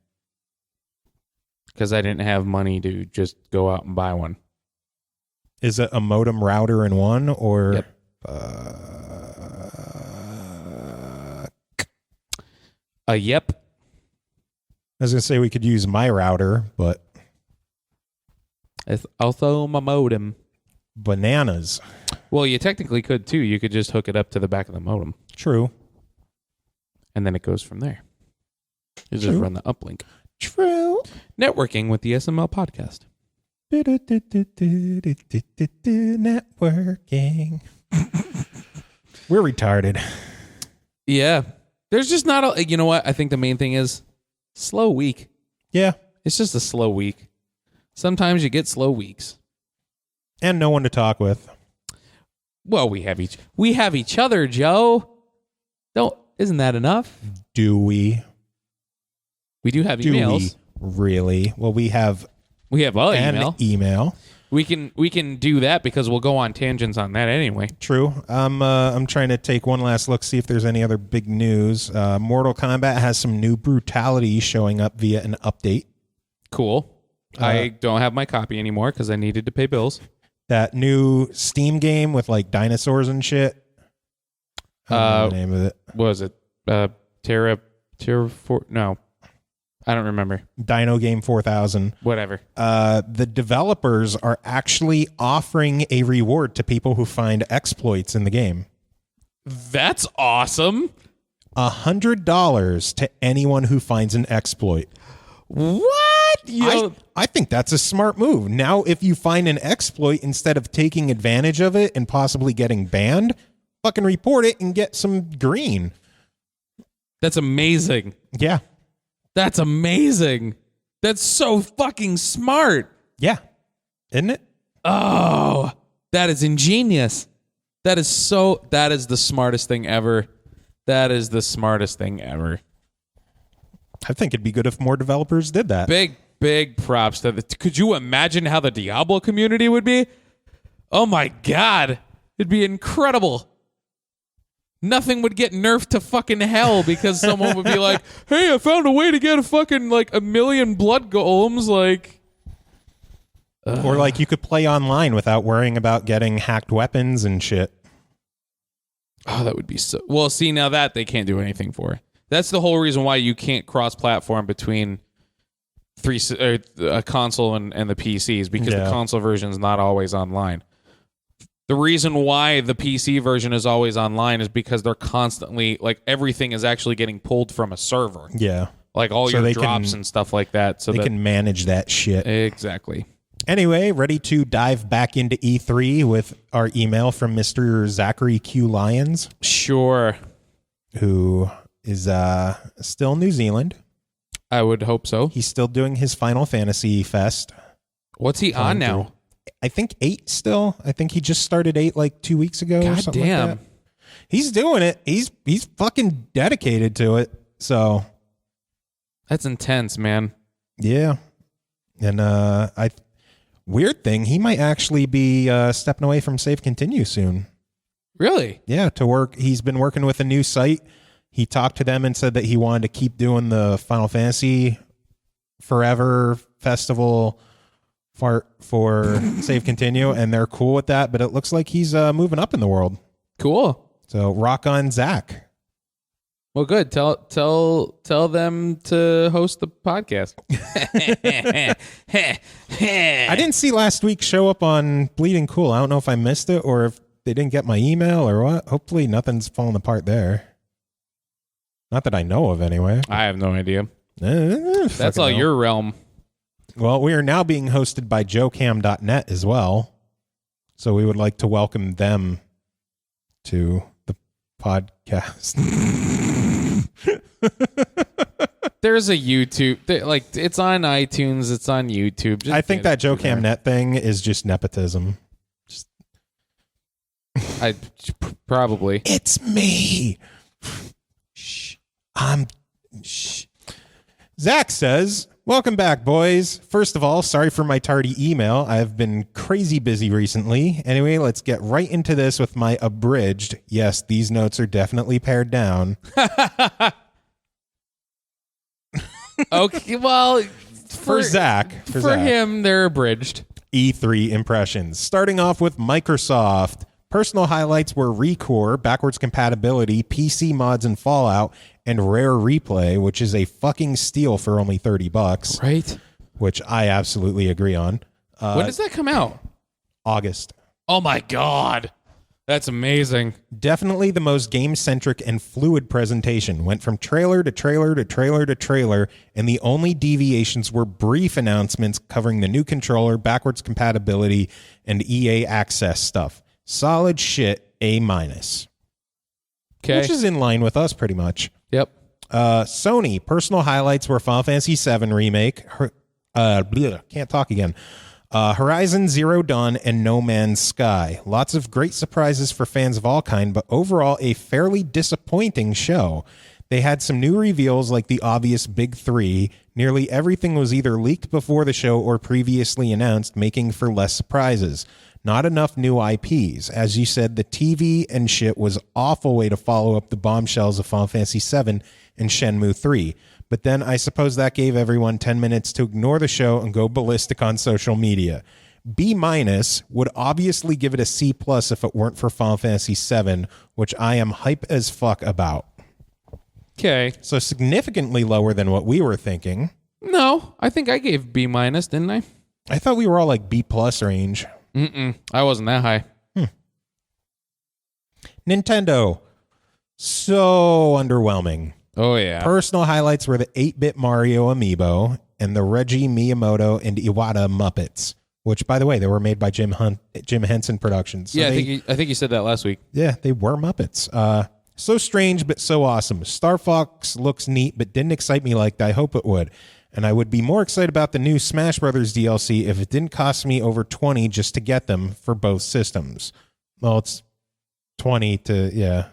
because I didn't have money to just go out and buy one. Is it a modem router in one or? Yep. Yep. I was gonna say we could use my router, but It's also my modem. bananas. Well, you technically could too. You could just hook it up to the back of the modem, True. and then it goes from there. You just run the uplink. True. Networking with the SML podcast. Networking. We're retarded. Yeah. There's just not a, you know what? I think the main thing is slow week. Yeah. It's just a slow week. Sometimes you get slow weeks. And no one to talk with. Well, we have each other, Joe. Isn't that enough? Do we? We do have Do emails. we really? Well, we have an an email. We can do that because we'll go on tangents on that anyway. True. I'm trying to take one last look, see if there's any other big news. Mortal Kombat has some new brutality showing up via an update. Cool. I don't have my copy anymore because I needed to pay bills. That new Steam game with like dinosaurs and shit. I don't know the name of it. What was it? No. I don't remember. Dino Game 4000. Whatever. The developers are actually offering a reward to people who find exploits in the game. That's awesome. $100 to anyone who finds an exploit. What? I think that's a smart move. Now, if you find an exploit, instead of taking advantage of it and possibly getting banned, fucking report it and get some green. That's amazing. Yeah. That's amazing. That's so fucking smart. Yeah. Isn't it? Oh, that is ingenious. That is the smartest thing ever. That is the smartest thing ever. I think it'd be good if more developers did that. Big props to could you imagine how the Diablo community would be? Oh my God. It'd be incredible. Nothing would get nerfed to fucking hell because someone would be like, hey, I found a way to get a fucking like 1 million blood golems. Like, or like you could play online without worrying about getting hacked weapons and shit. Oh, that would be so. Well, see, now that they can't do anything for. That's the whole reason why you can't cross-platform between a console and the PCs because the console version is not always online. The reason why the PC version is always online is because they're constantly, like, everything is actually getting pulled from a server. Yeah. Like all your drops and stuff like that. So they can manage that shit. Exactly. Anyway, ready to dive back into E3 with our email from Mr. Zachary Q. Lyons. Sure. Who is still in New Zealand. I would hope so. He's still doing his Final Fantasy Fest. What's he on now? I think 8 still. I think he just started 8 like 2 weeks ago or something damn. like that. He's doing it. He's fucking dedicated to it. So that's intense, man. Yeah. And weird thing, he might actually be stepping away from Save Continue soon. Really? Yeah, to work. He's been working with a new site. He talked to them and said that he wanted to keep doing the Final Fantasy Forever Festival for Save Continue, and they're cool with that, but it looks like he's moving up in the world. Cool. So rock on, Zach. Well, good. Tell them to host the podcast. I didn't see last week's show up on Bleeding Cool. I don't know if I missed it or if they didn't get my email or what. Hopefully nothing's falling apart there. Not that I know of, anyway. I have no idea. That's all your realm. Well, we are now being hosted by JoeCam.net as well. So we would like to welcome them to the podcast. There's a YouTube, like it's on iTunes, it's on YouTube. I think that JoeCam.net thing is just nepotism. Probably. It's me. Shh. Zach says, Welcome back, boys. First of all, sorry for my tardy email. I've been crazy busy recently. Anyway, let's get right into this with my abridged. Yes, these notes are definitely pared down. Okay, well, For Zach. For him, they're abridged. E3 impressions. Starting off with Microsoft. Personal highlights were Recore, backwards compatibility, PC mods and Fallout, and Rare Replay, which is a fucking steal for only $30. Right. Which I absolutely agree on. When does that come out? August. Oh my God. That's amazing. Definitely the most game-centric and fluid presentation. Went from trailer to trailer to trailer to trailer, and the only deviations were brief announcements covering the new controller, backwards compatibility, and EA Access stuff. Solid shit, A-. Okay. Which is in line with us pretty much. Yep. Sony, personal highlights were Final Fantasy VII Remake, can't talk again, Horizon Zero Dawn, and No Man's Sky. Lots of great surprises for fans of all kind, but overall a fairly disappointing show. They had some new reveals like the obvious big three. Nearly everything was either leaked before the show or previously announced, making for less surprises. Not enough new IPs. As you said, the TV and shit was awful way to follow up the bombshells of Final Fantasy VII and Shenmue 3. But then I suppose that gave everyone 10 minutes to ignore the show and go ballistic on social media. B- would obviously give it a C+ if it weren't for Final Fantasy VII, which I am hype as fuck about. Okay. So significantly lower than what we were thinking. No, I think I gave B-, didn't I? I thought we were all like B+ range. I wasn't that high. Nintendo. So underwhelming. Oh, yeah. Personal highlights were the 8-bit Mario amiibo and the Reggie Miyamoto and Iwata Muppets, which, by the way, they were made by Jim Henson Productions. So yeah, I think you said that last week. Yeah, they were Muppets. So strange, but so awesome. Star Fox looks neat, but didn't excite me like I hope it would. And I would be more excited about the new Smash Brothers DLC if it didn't cost me over $20 just to get them for both systems. Well, it's 20 to,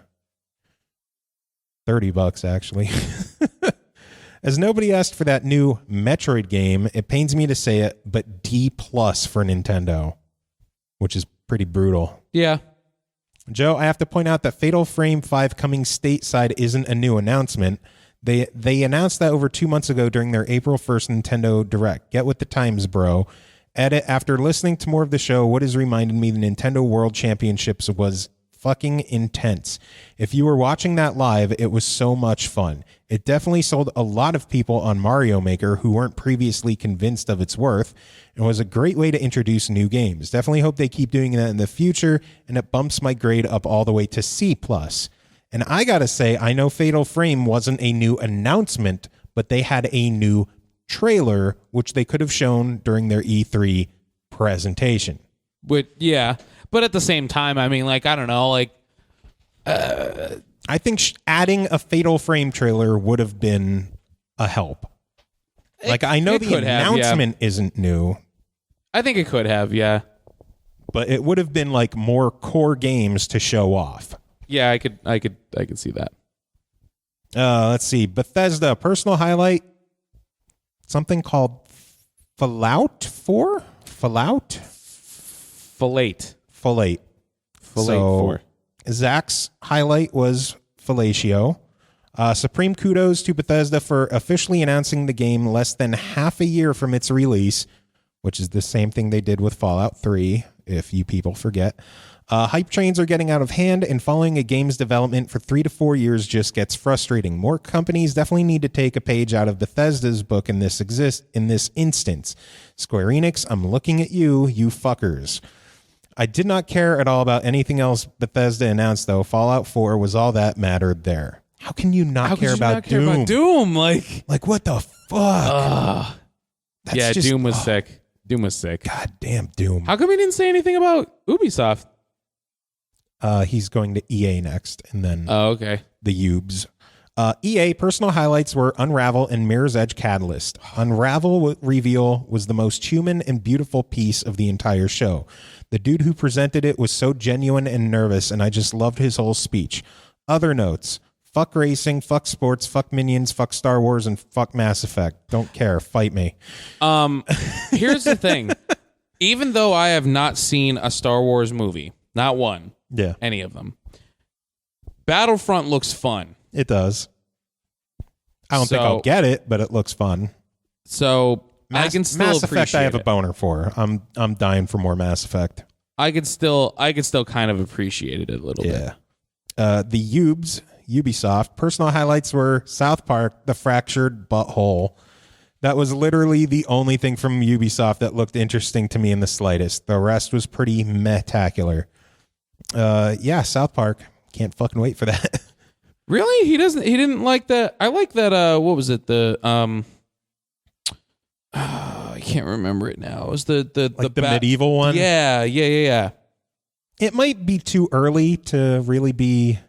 $30 actually. As nobody asked for that new Metroid game, it pains me to say it, but D+ for Nintendo, which is pretty brutal. Yeah. Joe, I have to point out that Fatal Frame 5 coming stateside isn't a new announcement. They announced that over 2 months ago during their April 1st Nintendo Direct. Get with the times, bro. Edit, after listening to more of the show, what has reminded me the Nintendo World Championships was fucking intense. If you were watching that live, it was so much fun. It definitely sold a lot of people on Mario Maker who weren't previously convinced of its worth, and was a great way to introduce new games. Definitely hope they keep doing that in the future, and it bumps my grade up all the way to C+. And I gotta say, I know Fatal Frame wasn't a new announcement, but they had a new trailer, which they could have shown during their E3 presentation. But at the same time, I mean, like, I don't know, like... I think adding a Fatal Frame trailer would have been a help. Like, I know the announcement isn't new. I think it could have, yeah. But it would have been, like, more core games to show off. Yeah, I could see that. Let's see. Bethesda, personal highlight. Something called Fallout 4? Fallout? Fallate. 4. Zach's highlight was Fellatio. Supreme kudos to Bethesda for officially announcing the game less than half a year from its release, which is the same thing they did with Fallout 3, if you people forget. Hype trains are getting out of hand, and following a game's development for 3 to 4 years just gets frustrating. More companies definitely need to take a page out of Bethesda's book in this instance. Square Enix, I'm looking at you fuckers. I did not care at all about anything else Bethesda announced, though. Fallout 4 was all that mattered there. How can you not care about Doom? Doom, like what the fuck? Yeah, just, Doom was sick. Doom was sick. God damn Doom. How come he didn't say anything about Ubisoft? He's going to EA next, and then okay. The Ubes. EA personal highlights were Unravel and Mirror's Edge Catalyst. Unravel reveal was the most human and beautiful piece of the entire show. The dude who presented it was so genuine and nervous, and I just loved his whole speech. Other notes. Fuck racing, fuck sports, fuck Minions, fuck Star Wars, and fuck Mass Effect. Don't care. Fight me. Here's the thing. Even though I have not seen a Star Wars movie, not one, any of them, Battlefront looks fun. It does. I don't think I'll get it, but it looks fun. So I can still Mass appreciate Effect I have it. a boner for. I'm dying for more Mass Effect. I could still kind of appreciate it a little bit. The Ubisoft personal highlights were South Park, The Fractured Butthole. That was literally the only thing from Ubisoft that looked interesting to me in the slightest. The rest was pretty meh-tacular. South Park. Can't fucking wait for that. Really? He didn't like that. I like that what was it? I can't remember it now. It was the medieval one? Yeah. It might be too early to really be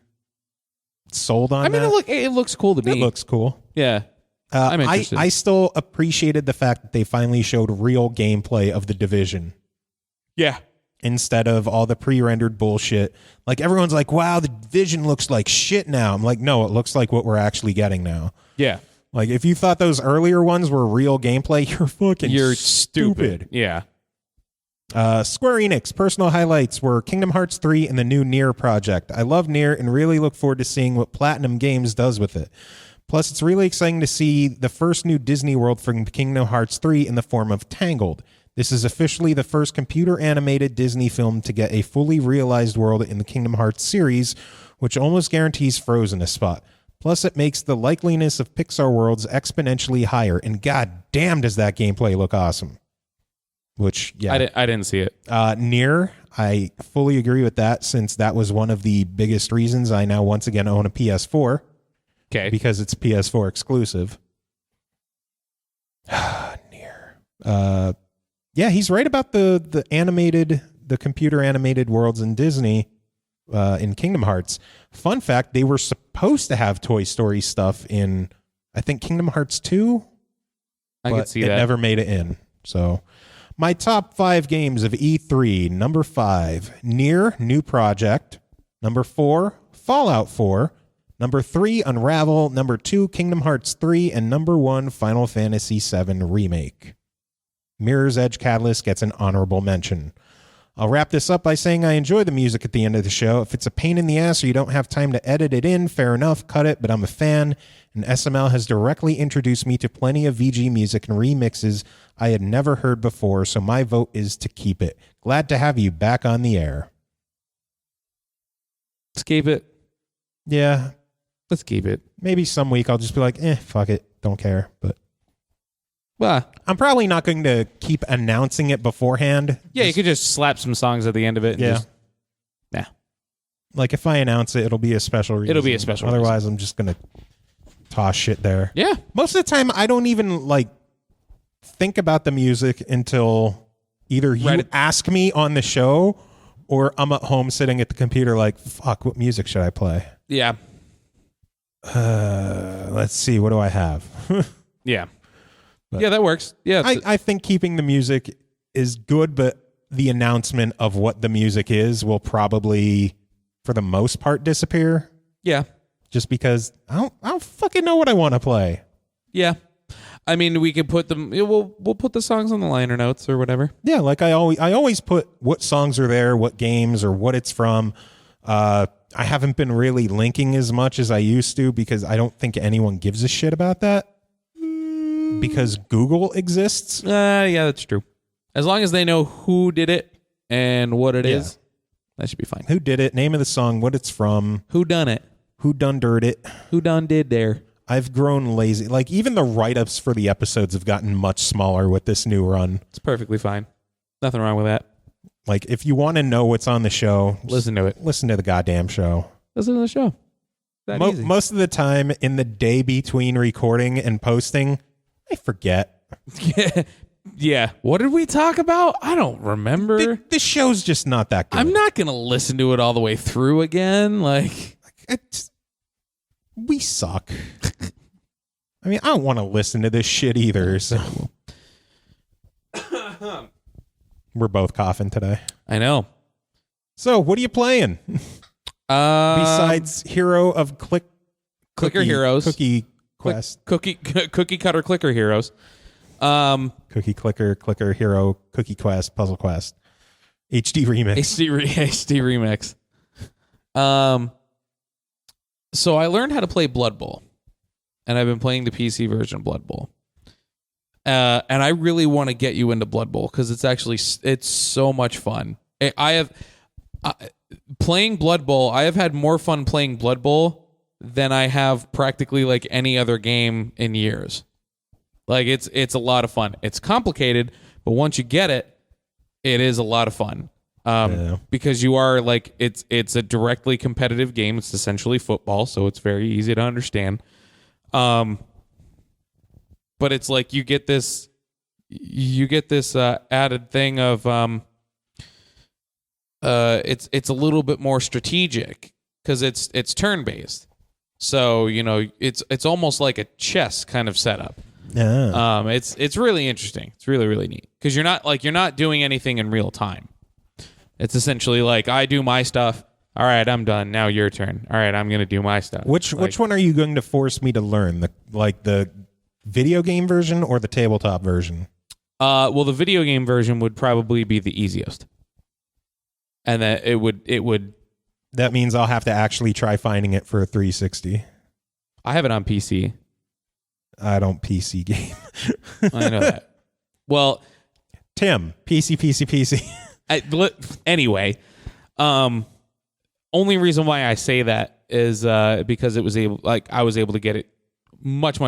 sold on that. It looks cool to me. It looks cool. Yeah. I'm interested. I still appreciated the fact that they finally showed real gameplay of The Division. Yeah. Instead of all the pre-rendered bullshit. Like, everyone's like, wow, The Division looks like shit now. I'm like, no, it looks like what we're actually getting now. Yeah. Like, if you thought those earlier ones were real gameplay, you're stupid. Yeah. Square Enix personal highlights were Kingdom Hearts 3 and the new NieR project. I love NieR and really look forward to seeing what Platinum Games does with it. Plus, it's really exciting to see the first new Disney World from Kingdom Hearts 3 in the form of Tangled. This is officially the first computer-animated Disney film to get a fully realized world in the Kingdom Hearts series, which almost guarantees Frozen a spot. Plus, it makes the likeliness of Pixar worlds exponentially higher, and god damn does that gameplay look awesome. Which, yeah. I didn't see it. NieR, I fully agree with that, since that was one of the biggest reasons I now once again own a PS4. Okay. Because it's PS4 exclusive. NieR. Yeah, he's right about the computer animated worlds in Disney in Kingdom Hearts. Fun fact, they were supposed to have Toy Story stuff in, I think, Kingdom Hearts 2. I could see that. It that. never made it in. So, my top 5 games of E3. Number 5, NieR, New Project. Number 4, Fallout 4. Number 3, Unravel. Number 2, Kingdom Hearts 3. And number 1, Final Fantasy VII Remake. Mirror's Edge Catalyst gets an honorable mention. I'll wrap this up by saying I enjoy the music at the end of the show. If it's a pain in the ass or you don't have time to edit it in, fair enough, cut it, but I'm a fan, and SML has directly introduced me to plenty of VG music and remixes I had never heard before, so my vote is to keep it. Glad to have you back on the air. Let's keep it. Yeah. Let's keep it. Maybe some week I'll just be like, fuck it, don't care, but... Well, I'm probably not going to keep announcing it beforehand. Yeah, you could just slap some songs at the end of it. And nah. Like, if I announce it, it'll be a special reason. It'll be a special Otherwise, I'm just going to toss shit there. Yeah. Most of the time, I don't even, think about the music until either you ask me on the show or I'm at home sitting at the computer like, fuck, what music should I play? Yeah. Let's see. What do I have? Yeah. But yeah, that works. Yeah, I think keeping the music is good, but the announcement of what the music is will probably, for the most part, disappear. Yeah. Just because I don't fucking know what I want to play. Yeah. I mean, we could put them. We'll put the songs on the liner notes or whatever. Yeah, like I always put what songs are there, what games, or what it's from. I haven't been really linking as much as I used to because I don't think anyone gives a shit about that. Because Google exists. Yeah, that's true. As long as they know who did it and what it is, that should be fine. Who did it, name of the song, what it's from. Who done it. Who done dirt it. Who done did there. I've grown lazy. Like, even the write-ups for the episodes have gotten much smaller with this new run. It's perfectly fine. Nothing wrong with that. Like, if you want to know what's on the show, listen to it. Listen to the goddamn show. Listen to the show. Easy. Most of the time in the day between recording and posting, I forget. Yeah. What did we talk about? I don't remember. This show's just not that good. I'm not going to listen to it all the way through again. We suck. I mean, I don't want to listen to this shit either. So we're both coughing today. I know. So what are you playing? Besides Hero of Clicker Heroes. Cookie Quest. Cookie Cutter Clicker Heroes. Cookie Clicker Hero, Cookie Quest, Puzzle Quest. HD Remix. HD Remix. So I learned how to play Blood Bowl. And I've been playing the PC version of Blood Bowl. And I really want to get you into Blood Bowl because it's so much fun. Playing Blood Bowl, I have had more fun playing Blood Bowl than I have practically like any other game in years. Like it's a lot of fun. It's complicated, but once you get it, it is a lot of fun. Because you are like it's a directly competitive game. It's essentially football, so it's very easy to understand. But it's like you get this added thing of it's a little bit more strategic because it's turn based. So it's almost like a chess kind of setup. Yeah. It's really interesting. It's really, really neat because you're not doing anything in real time. It's essentially like I do my stuff. All right, I'm done. Now your turn. All right, I'm going to do my stuff. Which one are you going to force me to learn? The video game version or the tabletop version? Well, the video game version would probably be the easiest. And that it would That means I'll have to actually try finding it for a 360. I have it on PC. I don't PC game. I know that. Well, Tim, PC. Anyway, only reason why I say that is because I was able to get it much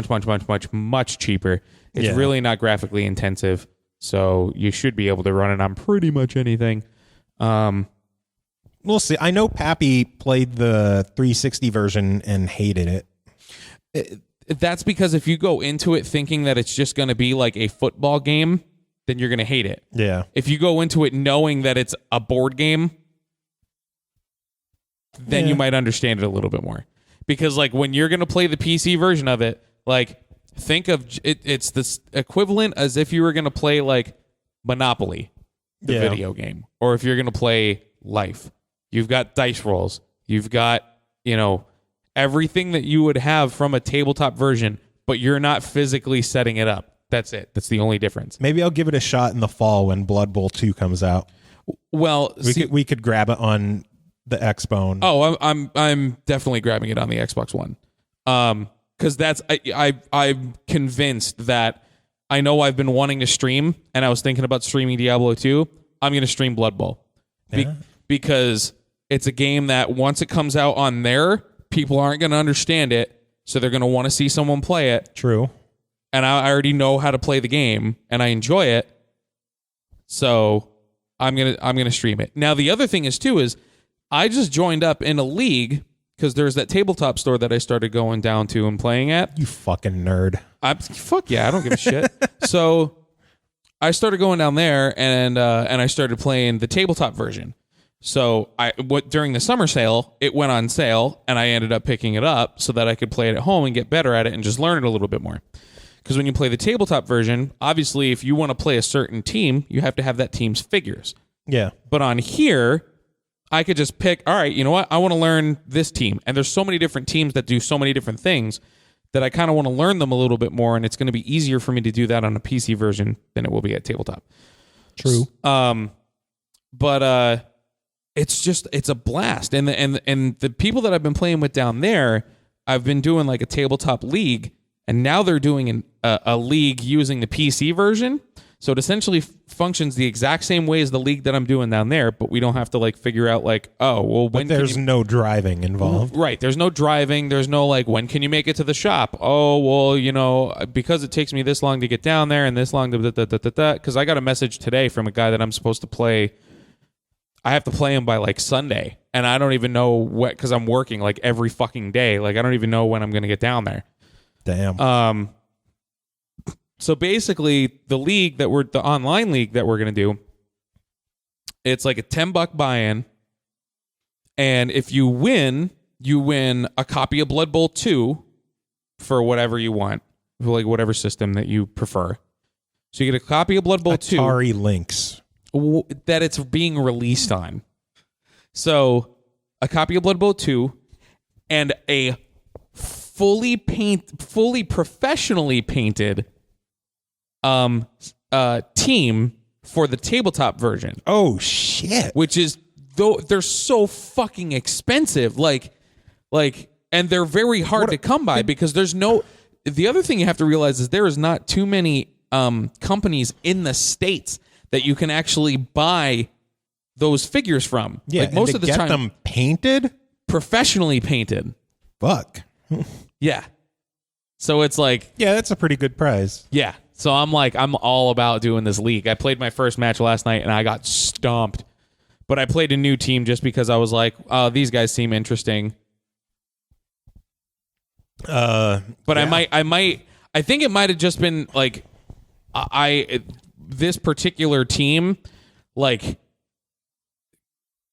cheaper. It's really not graphically intensive, so you should be able to run it on pretty much anything. We'll see. I know Pappy played the 360 version and hated it. That's because if you go into it thinking that it's just going to be like a football game, then you're going to hate it. Yeah. If you go into it knowing that it's a board game, then you might understand it a little bit more. Because like when you're going to play the PC version of it, like think of it's this equivalent as if you were going to play like Monopoly, the video game, or if you're going to play Life. You've got dice rolls. You've got, everything that you would have from a tabletop version, but you're not physically setting it up. That's it. That's the only difference. Maybe I'll give it a shot in the fall when Blood Bowl 2 comes out. Well, we could grab it on the Xbone. Oh, I'm definitely grabbing it on the Xbox One. Because I'm convinced that I know I've been wanting to stream, and I was thinking about streaming Diablo 2. I'm going to stream Blood Bowl. Because it's a game that once it comes out on there, people aren't going to understand it, so they're going to want to see someone play it. True. And I already know how to play the game, and I enjoy it, so I'm gonna stream it. Now the other thing is I just joined up in a league because there's that tabletop store that I started going down to and playing at. You fucking nerd. Fuck yeah, I don't give a shit. So I started going down there and I started playing the tabletop version. So during the summer sale, it went on sale, and I ended up picking it up so that I could play it at home and get better at it and just learn it a little bit more. Because when you play the tabletop version, obviously, if you want to play a certain team, you have to have that team's figures. Yeah. But on here, I could just pick, all right, you know what? I want to learn this team. And there's so many different teams that do so many different things that I kind of want to learn them a little bit more, and it's going to be easier for me to do that on a PC version than it will be at tabletop. True. But it's a blast. And the people that I've been playing with down there, I've been doing like a tabletop league, and now they're doing a league using the PC version. So it essentially functions the exact same way as the league that I'm doing down there, but we don't have to like figure out like, oh, well, when there's no driving involved. Right. There's no driving. There's no like, when can you make it to the shop? Oh, well, because it takes me this long to get down there and this long to because I got a message today from a guy that I'm supposed to play. I have to play him by like Sunday, and I don't even know what, because I'm working like every fucking day. Like I don't even know when I'm going to get down there. Damn. So basically, the online league that we're going to do, it's like a $10 buy-in, and if you win a copy of Blood Bowl 2 for whatever you want, for like whatever system that you prefer. So you get a copy of Blood Bowl 2. Atari Lynx. That it's being released on. So a copy of Blood Bowl 2 and a fully professionally painted team for the tabletop version. Oh shit. Which is, though they're so fucking expensive, like and they're very hard to come by because there's no. The other thing you have to realize is there is not too many companies in the States that you can actually buy those figures from. Yeah, like most and of the get time, them painted, professionally painted. Fuck. Yeah. So it's like, yeah, that's a pretty good prize. Yeah. So I'm all about doing this league. I played my first match last night and I got stomped. But I played a new team just because I was like, oh, these guys seem interesting. But yeah. I think it might have just been like, this particular team, like,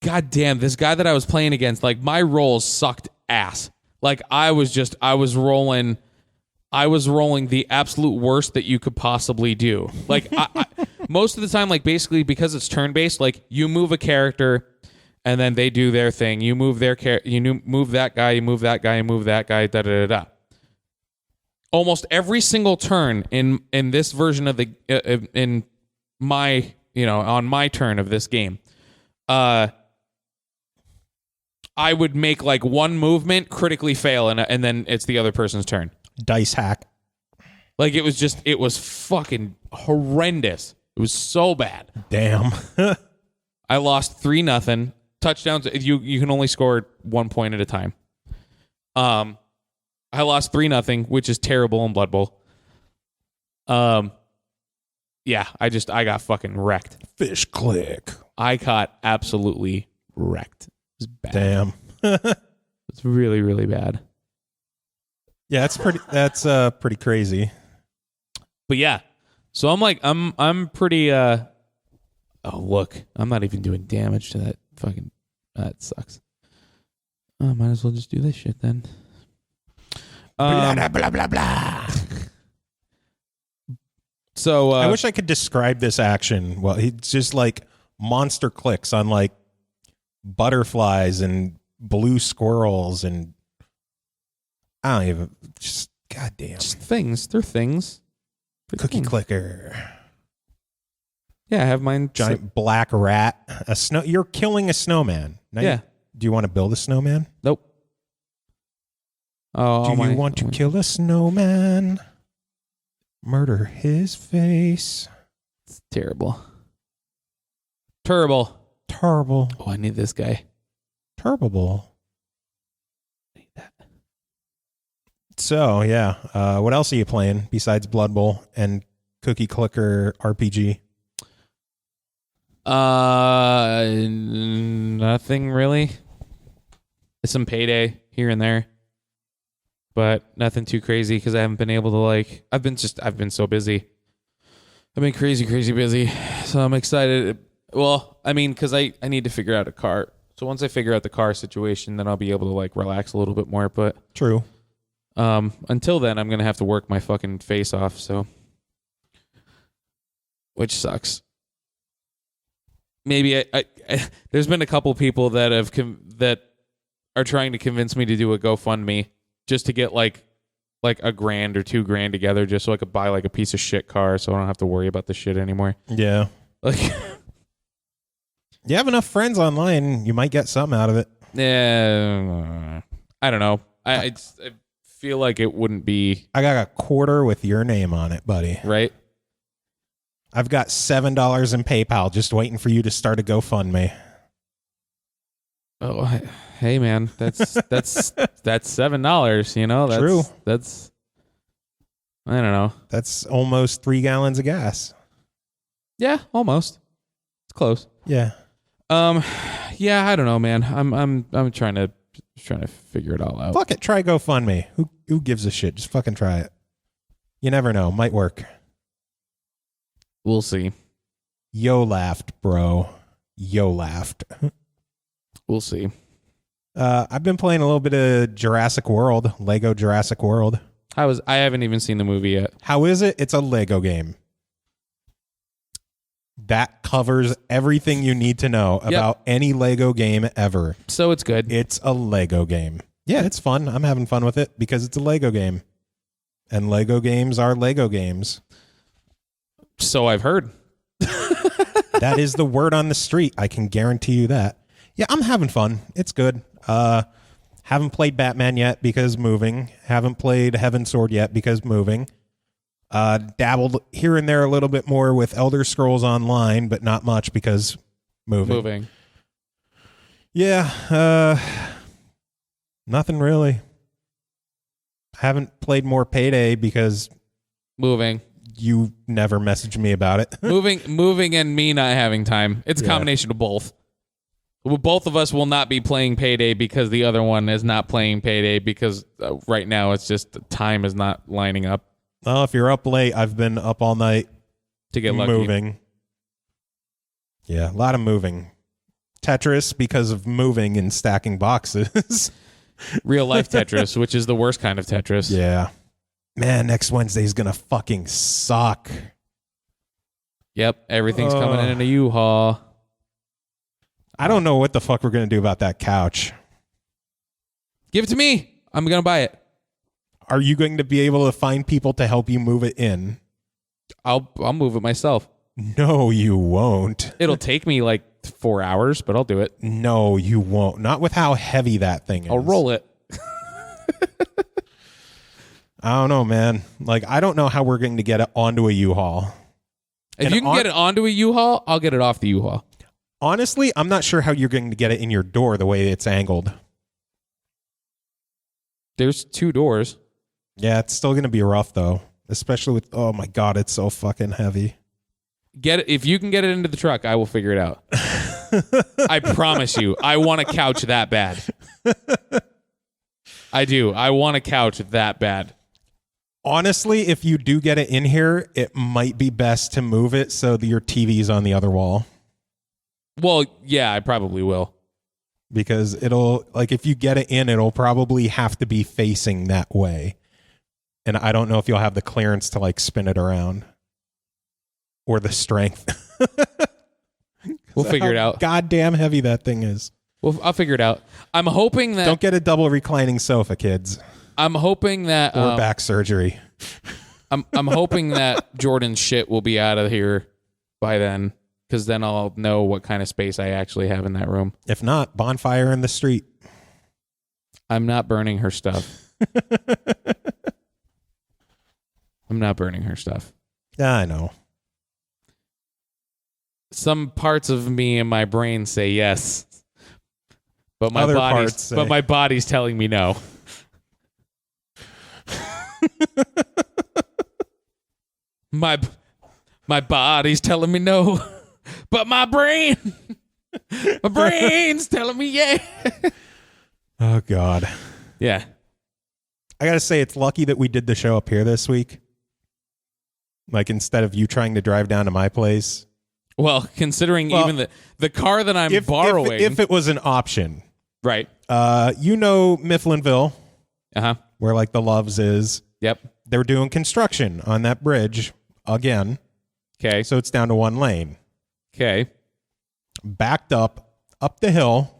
God damn, this guy that I was playing against, like, my rolls sucked ass. Like, I was rolling the absolute worst that you could possibly do. Like, most of the time, like, basically because it's turn-based, like, you move a character and then they do their thing. You move move that guy, you move that guy, you move that guy, da-da-da-da. Almost every single turn in this version of the in my, on my turn of this game, I would make like one movement, critically fail, and then it's the other person's turn. Dice hack. Like it was fucking horrendous. It was so bad. Damn. I lost 3-0. Touchdowns. You can only score 1 point at a time. I lost 3-0, which is terrible in Blood Bowl. Yeah, I got fucking wrecked. Fish click. I got absolutely wrecked. It was bad. Damn. It's really, really bad. Yeah, that's pretty crazy. But yeah. So I'm pretty oh look, I'm not even doing damage to that fucking that sucks. I might as well just do this shit then. Blah, blah, blah, blah. So I wish I could describe this action. Well, it's just like monster clicks on like butterflies and blue squirrels and I don't even just goddamn just things. They're things. Cookie clicker. Yeah, I have mine. Giant black rat. You're killing a snowman. Now yeah. Do you want to build a snowman? Nope. Oh, do you want to kill a snowman? Murder his face. It's terrible. Terrible. Terrible. Oh, I need this guy. Terrible. I need that. So, yeah. What else are you playing besides Blood Bowl and Cookie Clicker RPG? Nothing really. Some Payday here and there. But nothing too crazy because I haven't been able to I've been so busy. I've been crazy busy. So I'm excited. Well, I mean, because I need to figure out a car. So once I figure out the car situation, then I'll be able to relax a little bit more. But true. Until then, I'm going to have to work my fucking face off. So, which sucks. Maybe I there's been a couple people that that are trying to convince me to do a GoFundMe just to get like $1,000 or $2,000 together just so I could buy a piece of shit car so I don't have to worry about this shit anymore. Yeah. You have enough friends online, you might get something out of it. Yeah. I don't know. I feel like it wouldn't be. I got a quarter with your name on it, buddy. Right? I've got $7 in PayPal just waiting for you to start a GoFundMe. Oh, hey man, that's $7. True. That's I don't know. That's almost 3 gallons of gas. Yeah, almost. It's close. Yeah. Yeah, I don't know, man. I'm trying to figure it all out. Fuck it, try GoFundMe. Who gives a shit? Just fucking try it. You never know, might work. We'll see. Yo laughed, bro. Yo laughed. We'll see. I've been playing a little bit of Jurassic World, Lego Jurassic World. I haven't even seen the movie yet. How is it? It's a Lego game. That covers everything you need to know about any Lego game ever. So it's good. It's a Lego game. Yeah, it's fun. I'm having fun with it because it's a Lego game. And Lego games are Lego games. So I've heard. That is the word on the street. I can guarantee you that. Yeah, I'm having fun. It's good. Haven't played Batman yet because moving. Haven't played Heaven's Sword yet because moving. Dabbled here and there a little bit more with Elder Scrolls Online, but not much because moving. Yeah, nothing really. Haven't played more Payday because moving. You never messaged me about it. moving and me not having time. It's a combination of both. Well, both of us will not be playing Payday because the other one is not playing Payday because right now it's just the time is not lining up. Well, if you're up late, I've been up all night to get lucky. Moving. Yeah, a lot of moving. Tetris because of moving and stacking boxes. Real life Tetris, which is the worst kind of Tetris. Yeah. Man, next Wednesday's going to fucking suck. Yep, everything's coming in a U-Haul. I don't know what the fuck we're going to do about that couch. Give it to me. I'm going to buy it. Are you going to be able to find people to help you move it in? I'll move it myself. No, you won't. It'll take me like 4 hours, but I'll do it. No, you won't. Not with how heavy that thing is. I'll roll it. I don't know, man. Like, I don't know how we're going to get it onto a U-Haul. If you can get it onto a U-Haul, I'll get it off the U-Haul. Honestly, I'm not sure how you're going to get it in your door the way it's angled. There's 2 doors. Yeah, it's still going to be rough, though. Especially with, oh my God, it's so fucking heavy. Get it. If you can get it into the truck, I will figure it out. I promise you. I want a couch that bad. I do. I want a couch that bad. Honestly, if you do get it in here, it might be best to move it so that your TV's on the other wall. Well, yeah, I probably will. Because it'll, like, if you get it in, it'll probably have to be facing that way. And I don't know if you'll have the clearance to, like, spin it around. Or the strength. We'll figure it out. Goddamn heavy that thing is. Well, I'll figure it out. I'm hoping that... Don't get a double reclining sofa, kids. I'm hoping that... Or back surgery. I'm hoping that Jordan's shit will be out of here by then. Because then I'll know what kind of space I actually have in that room. If not, bonfire in the street. I'm not burning her stuff. I'm not burning her stuff. Yeah, I know. Some parts of me and my brain say yes. But my my body's telling me no. my body's telling me no. But my brain's telling me yeah. Oh, God. Yeah. I got to say, it's lucky that we did the show up here this week. Like, instead of you trying to drive down to my place. Well, considering even the car that I'm borrowing. If it was an option. Right. You know Mifflinville. Uh-huh. Where, like, the Loves is. Yep. They were doing construction on that bridge again. Okay. So it's down to one lane. Okay. Backed up the hill.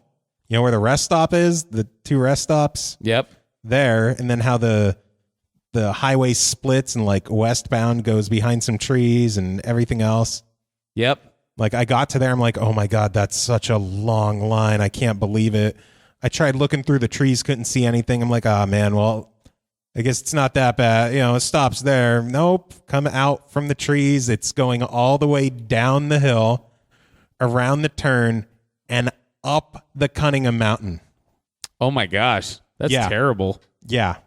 You know where the rest stop is? The 2 rest stops? Yep. There. And then how the highway splits and like westbound goes behind some trees and everything else. Yep. Like I got to there. I'm like, oh my God, that's such a long line. I can't believe it. I tried looking through the trees, couldn't see anything. I'm like, oh man, well, I guess it's not that bad. You know, it stops there. Nope. Come out from the trees. It's going all the way down the hill, around the turn, and up the Cunningham Mountain. Oh my gosh. That's terrible. Yeah.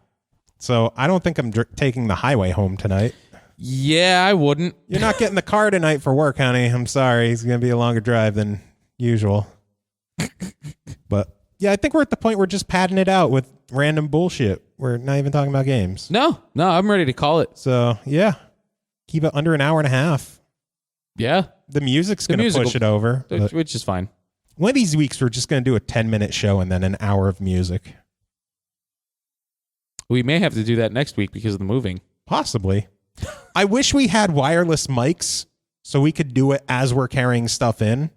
So I don't think I'm taking the highway home tonight. Yeah, I wouldn't. You're not getting the car tonight for work, honey. I'm sorry. It's going to be a longer drive than usual. But yeah, I think we're at the point where we're just padding it out with random bullshit. We're not even talking about games. No, I'm ready to call it. So yeah, keep it under an hour and a half. Yeah. The music's going to push it over. Which is fine. One of these weeks, we're just going to do a 10-minute show and then an hour of music. We may have to do that next week because of the moving. Possibly. I wish we had wireless mics so we could do it as we're carrying stuff in.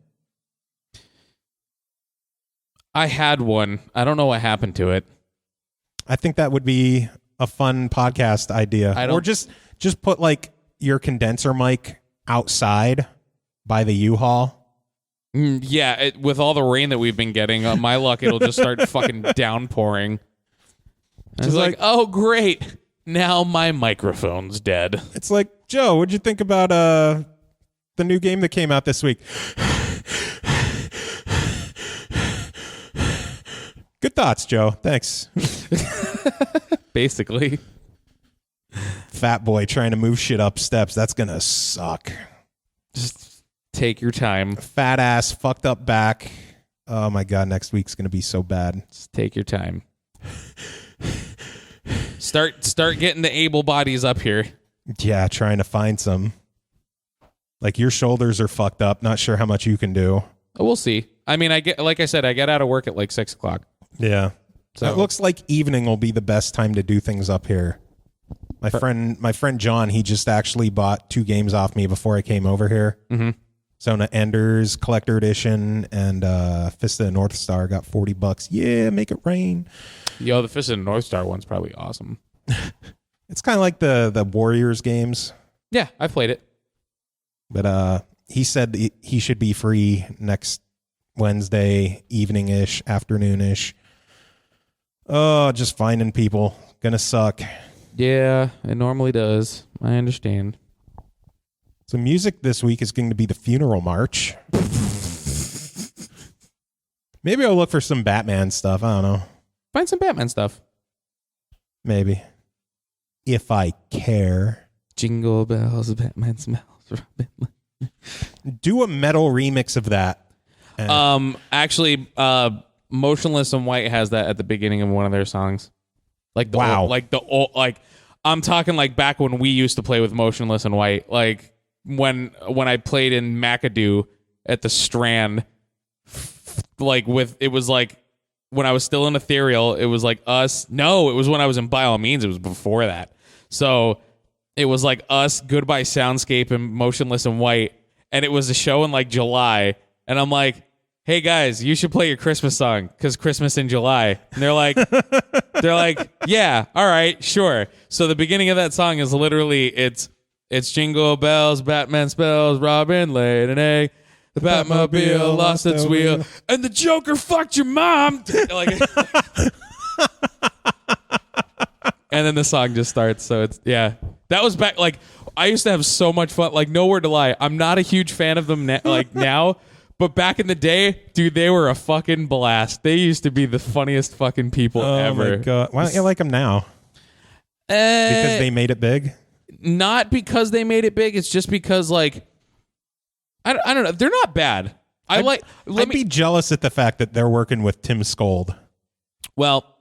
I had one. I don't know what happened to it. I think that would be a fun podcast idea. Or just put like your condenser mic outside by the U-Haul. Yeah, with all the rain that we've been getting, my luck, it'll just start fucking downpouring. It's like, oh, great. Now my microphone's dead. It's like, Joe, what'd you think about the new game that came out this week? Good thoughts, Joe. Thanks. Basically. Fat boy trying to move shit up steps. That's going to suck. Just take your time. Fat ass, fucked up back. Oh my God, next week's going to be so bad. Just take your time. Start getting the able bodies up here. Yeah, trying to find some. Like your shoulders are fucked up. Not sure how much you can do. We'll see. I mean, I get out of work at like 6 o'clock. Yeah. So it looks like evening will be the best time to do things up here. My friend John, he just actually bought 2 games off me before I came over here. Mm-hmm. Zona Enders Collector Edition and Fist of the North Star got $40. Yeah, make it rain. Yo, the Fist of the North Star one's probably awesome. It's kind of like the Warriors games. Yeah, I played it. But he said he should be free next Wednesday evening-ish, afternoon-ish. Oh, just finding people. Gonna suck. Yeah, it normally does. I understand. So music this week is going to be the Funeral March. Maybe I'll look for some Batman stuff. I don't know. Find some Batman stuff. Maybe. If I care. Jingle bells, Batman smells. Do a metal remix of that. Actually, Motionless in White has that at the beginning of one of their songs. Like the wow. old, I'm talking like back when we used to play with Motionless in White. Like when I played in McAdoo at the Strand, it was like when I was still in Ethereal, it was like us. No, it was when I was in By All Means. It was before that. So it was like us, Goodbye Soundscape, and Motionless in White. And it was a show in like July. And I'm like, hey guys, you should play your Christmas song because Christmas in July. And they're like, yeah, all right, sure. So the beginning of that song is literally it's jingle bells, Batman spells, Robin laid an egg, the Batmobile lost its wheel, and the Joker fucked your mom. And then the song just starts. So it's that was back. Like I used to have so much fun. Like nowhere to lie, I'm not a huge fan of them now. But back in the day, dude, they were a fucking blast. They used to be the funniest fucking people ever. Oh, my God. Why don't you like them now? Because they made it big? Not because they made it big. It's just because, like, I don't know. They're not bad. I'd be jealous at the fact that they're working with Tim Skold. Well,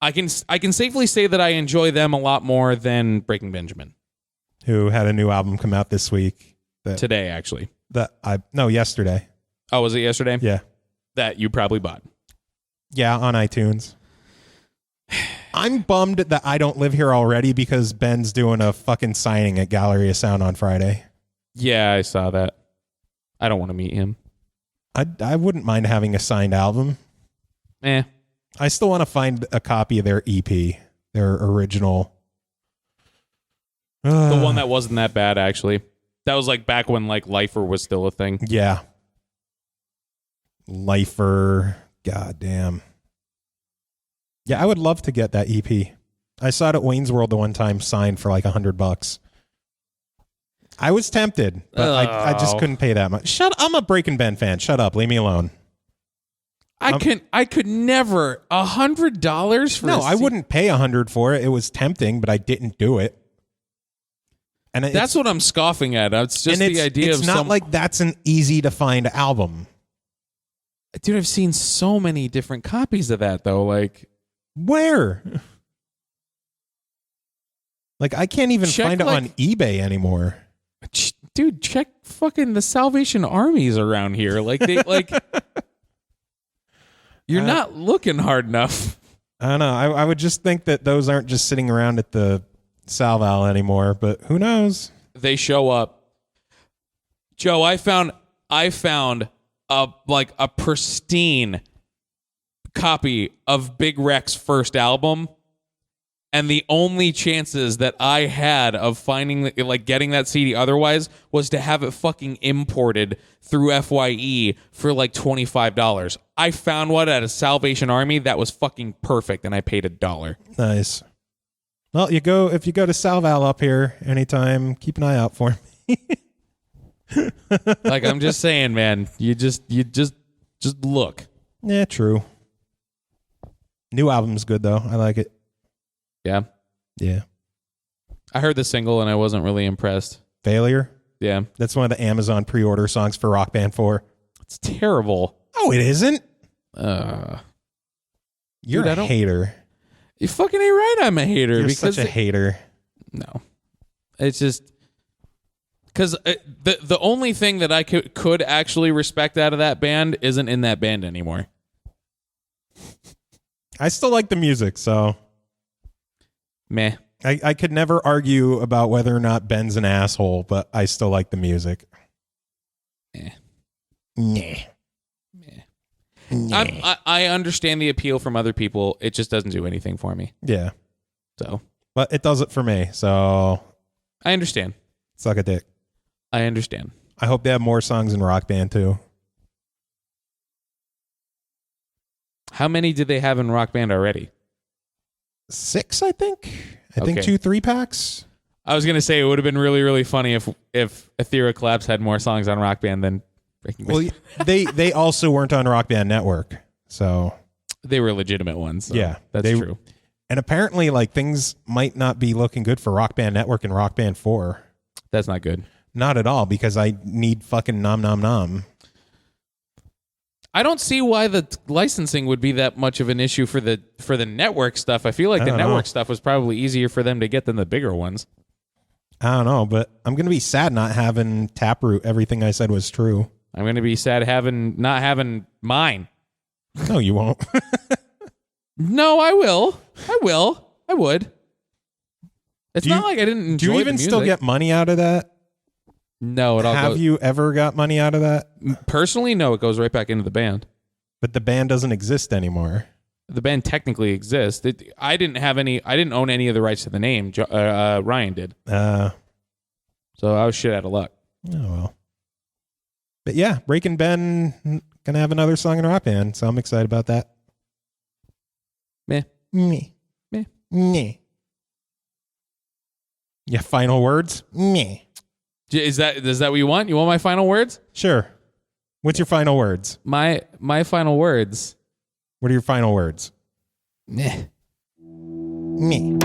I can safely say that I enjoy them a lot more than Breaking Benjamin. Who had a new album come out this week. Today, actually. Yesterday. Oh, was it yesterday? Yeah. That you probably bought. Yeah, on iTunes. I'm bummed that I don't live here already because Ben's doing a fucking signing at Gallery of Sound on Friday. Yeah, I saw that. I don't want to meet him. I wouldn't mind having a signed album. I still want to find a copy of their EP, their original. The one that wasn't that bad, actually. That was like back when like Lifer was still a thing. Yeah. Lifer. Goddamn. Yeah, I would love to get that EP. I saw it at Wayne's World the one time, signed for like $100. I was tempted, but I just couldn't pay that much. I'm a Breaking Ben fan. Shut up. Leave me alone. I could never $100 for. No, I wouldn't pay $100 for it. It was tempting, but I didn't do it. And that's what I'm scoffing at. It's just the idea of it's not like that's an easy to find album. Dude, I've seen so many different copies of that though. Like where? Like I can't even find it on eBay anymore. Dude, check fucking the Salvation Armies around here. Like they like you're not looking hard enough. I don't know. I would just think that those aren't just sitting around at the Salval anymore, but who knows? They show up. Joe, I found a pristine copy of Big Rec's first album And the only chances that I had of finding, like, getting that CD otherwise was to have it fucking imported through FYE for like $25. I found one at a Salvation Army that was fucking perfect, and I paid $1. Nice. Well, if you go to Salval up here anytime, keep an eye out for me. Like, I'm just saying, man, you just look. Yeah, true. New album's good though. I like it. Yeah. Yeah. I heard the single and I wasn't really impressed. Failure? Yeah. That's one of the Amazon pre-order songs for Rock Band 4. It's terrible. Oh, it isn't? You're Dude, a hater. You fucking ain't right, I'm a hater. You're because such a hater. No. It's just... Because the only thing that I could actually respect out of that band isn't in that band anymore. I still like the music, so... Meh. I could never argue about whether or not Ben's an asshole, but I still like the music. Eh. Nah. Nah. I understand the appeal from other people. It just doesn't do anything for me. Yeah. So. But it does it for me, so... I understand. Suck a dick. I understand. I hope they have more songs in Rock Band, too. How many did they have in Rock Band already? 6, I think. I think Okay. 2 3-packs. I was going to say it would have been really, really funny if Ethera Collapse had more songs on Rock Band than Breaking Bad. Well, they also weren't on Rock Band Network, so... They were legitimate ones. So yeah. That's true. And apparently, like, things might not be looking good for Rock Band Network and Rock Band 4. That's not good. Not at all, because I need fucking nom nom nom. I don't see why the licensing would be that much of an issue for the network stuff. I feel like the network stuff was probably easier for them to get than the bigger ones. I don't know, but I'm going to be sad not having Taproot. Everything I said was true. I'm going to be sad not having mine. No, you won't. No, I will. I would. It's not like I didn't enjoy Do you even the still music. get money out of that? No, it all Have goes... you ever got money out of that? Personally, no, it goes right back into the band. But the band doesn't exist anymore. The band technically exists. I didn't own any of the rights to the name. Ryan did. So I was shit out of luck. Oh, well. But yeah, Breaking Ben going to have another song in Rock Band, so I'm excited about that. Meh. Meh. Meh. Meh. Yeah, final words? Meh. Is that what you want? You want my final words? Sure. What's your final words? My final words. What are your final words? Meh. Meh.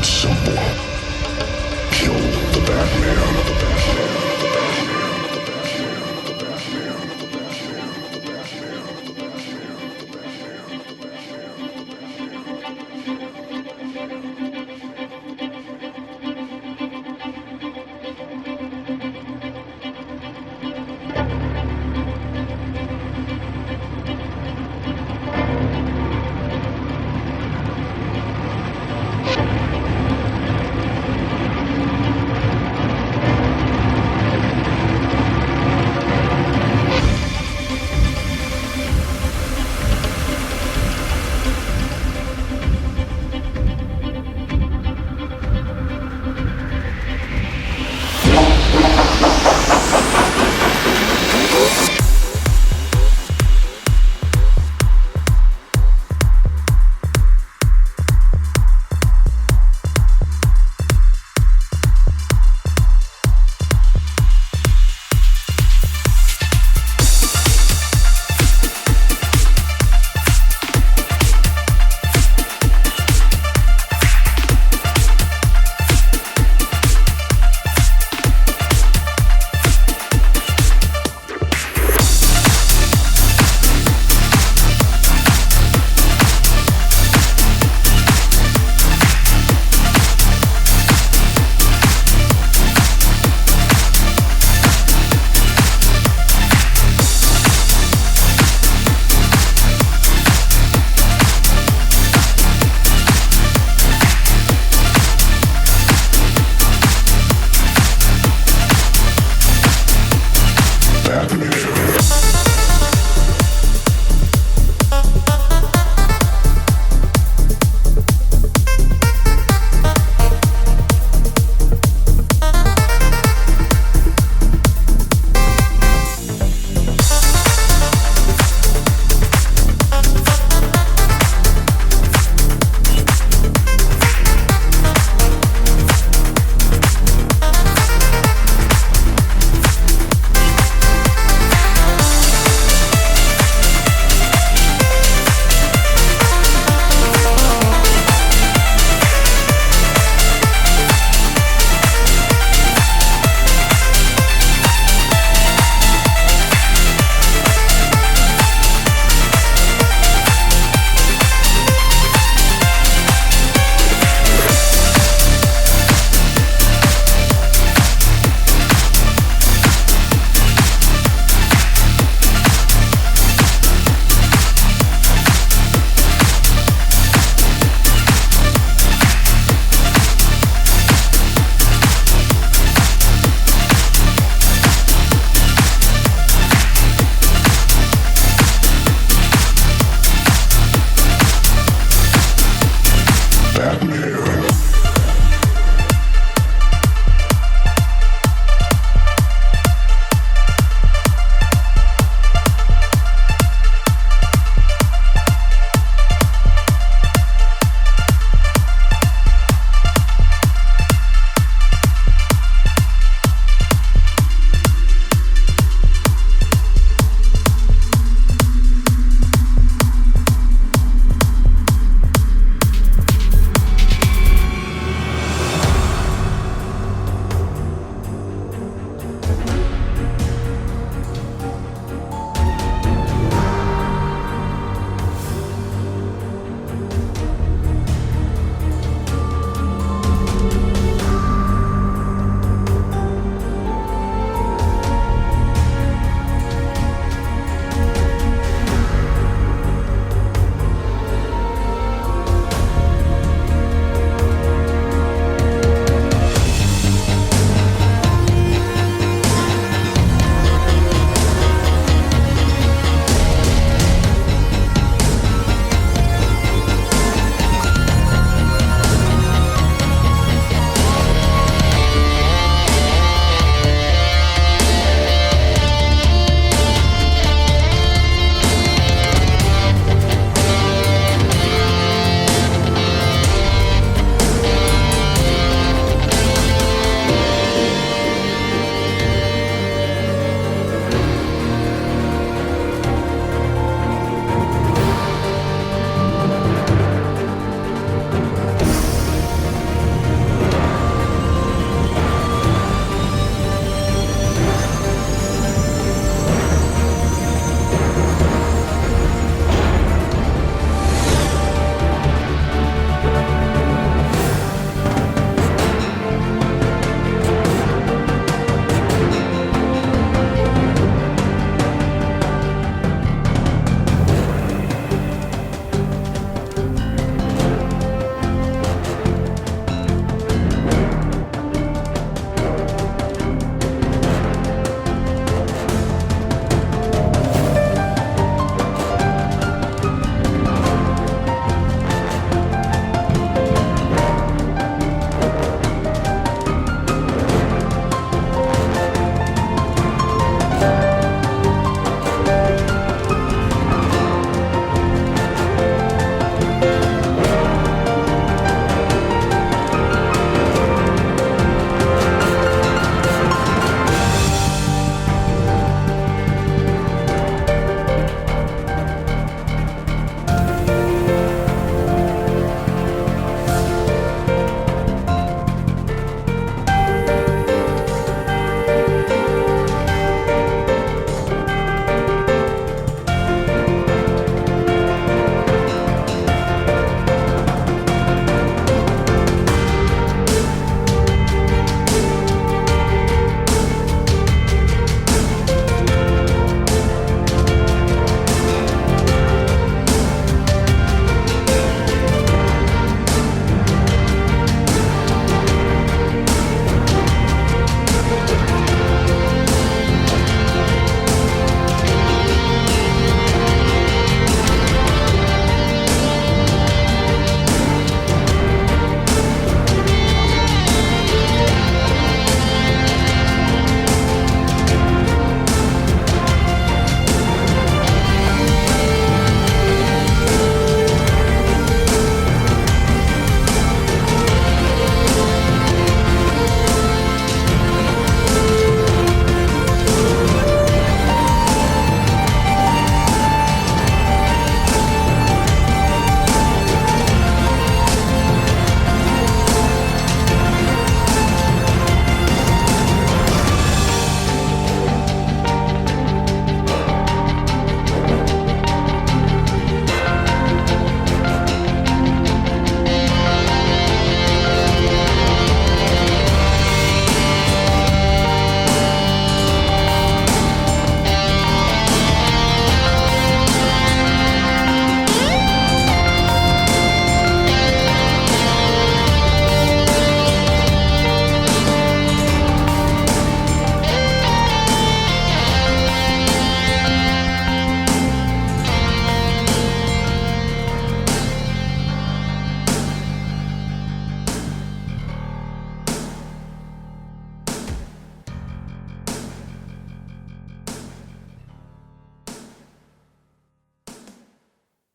It's simple. Kill the Batman.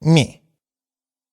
Meh.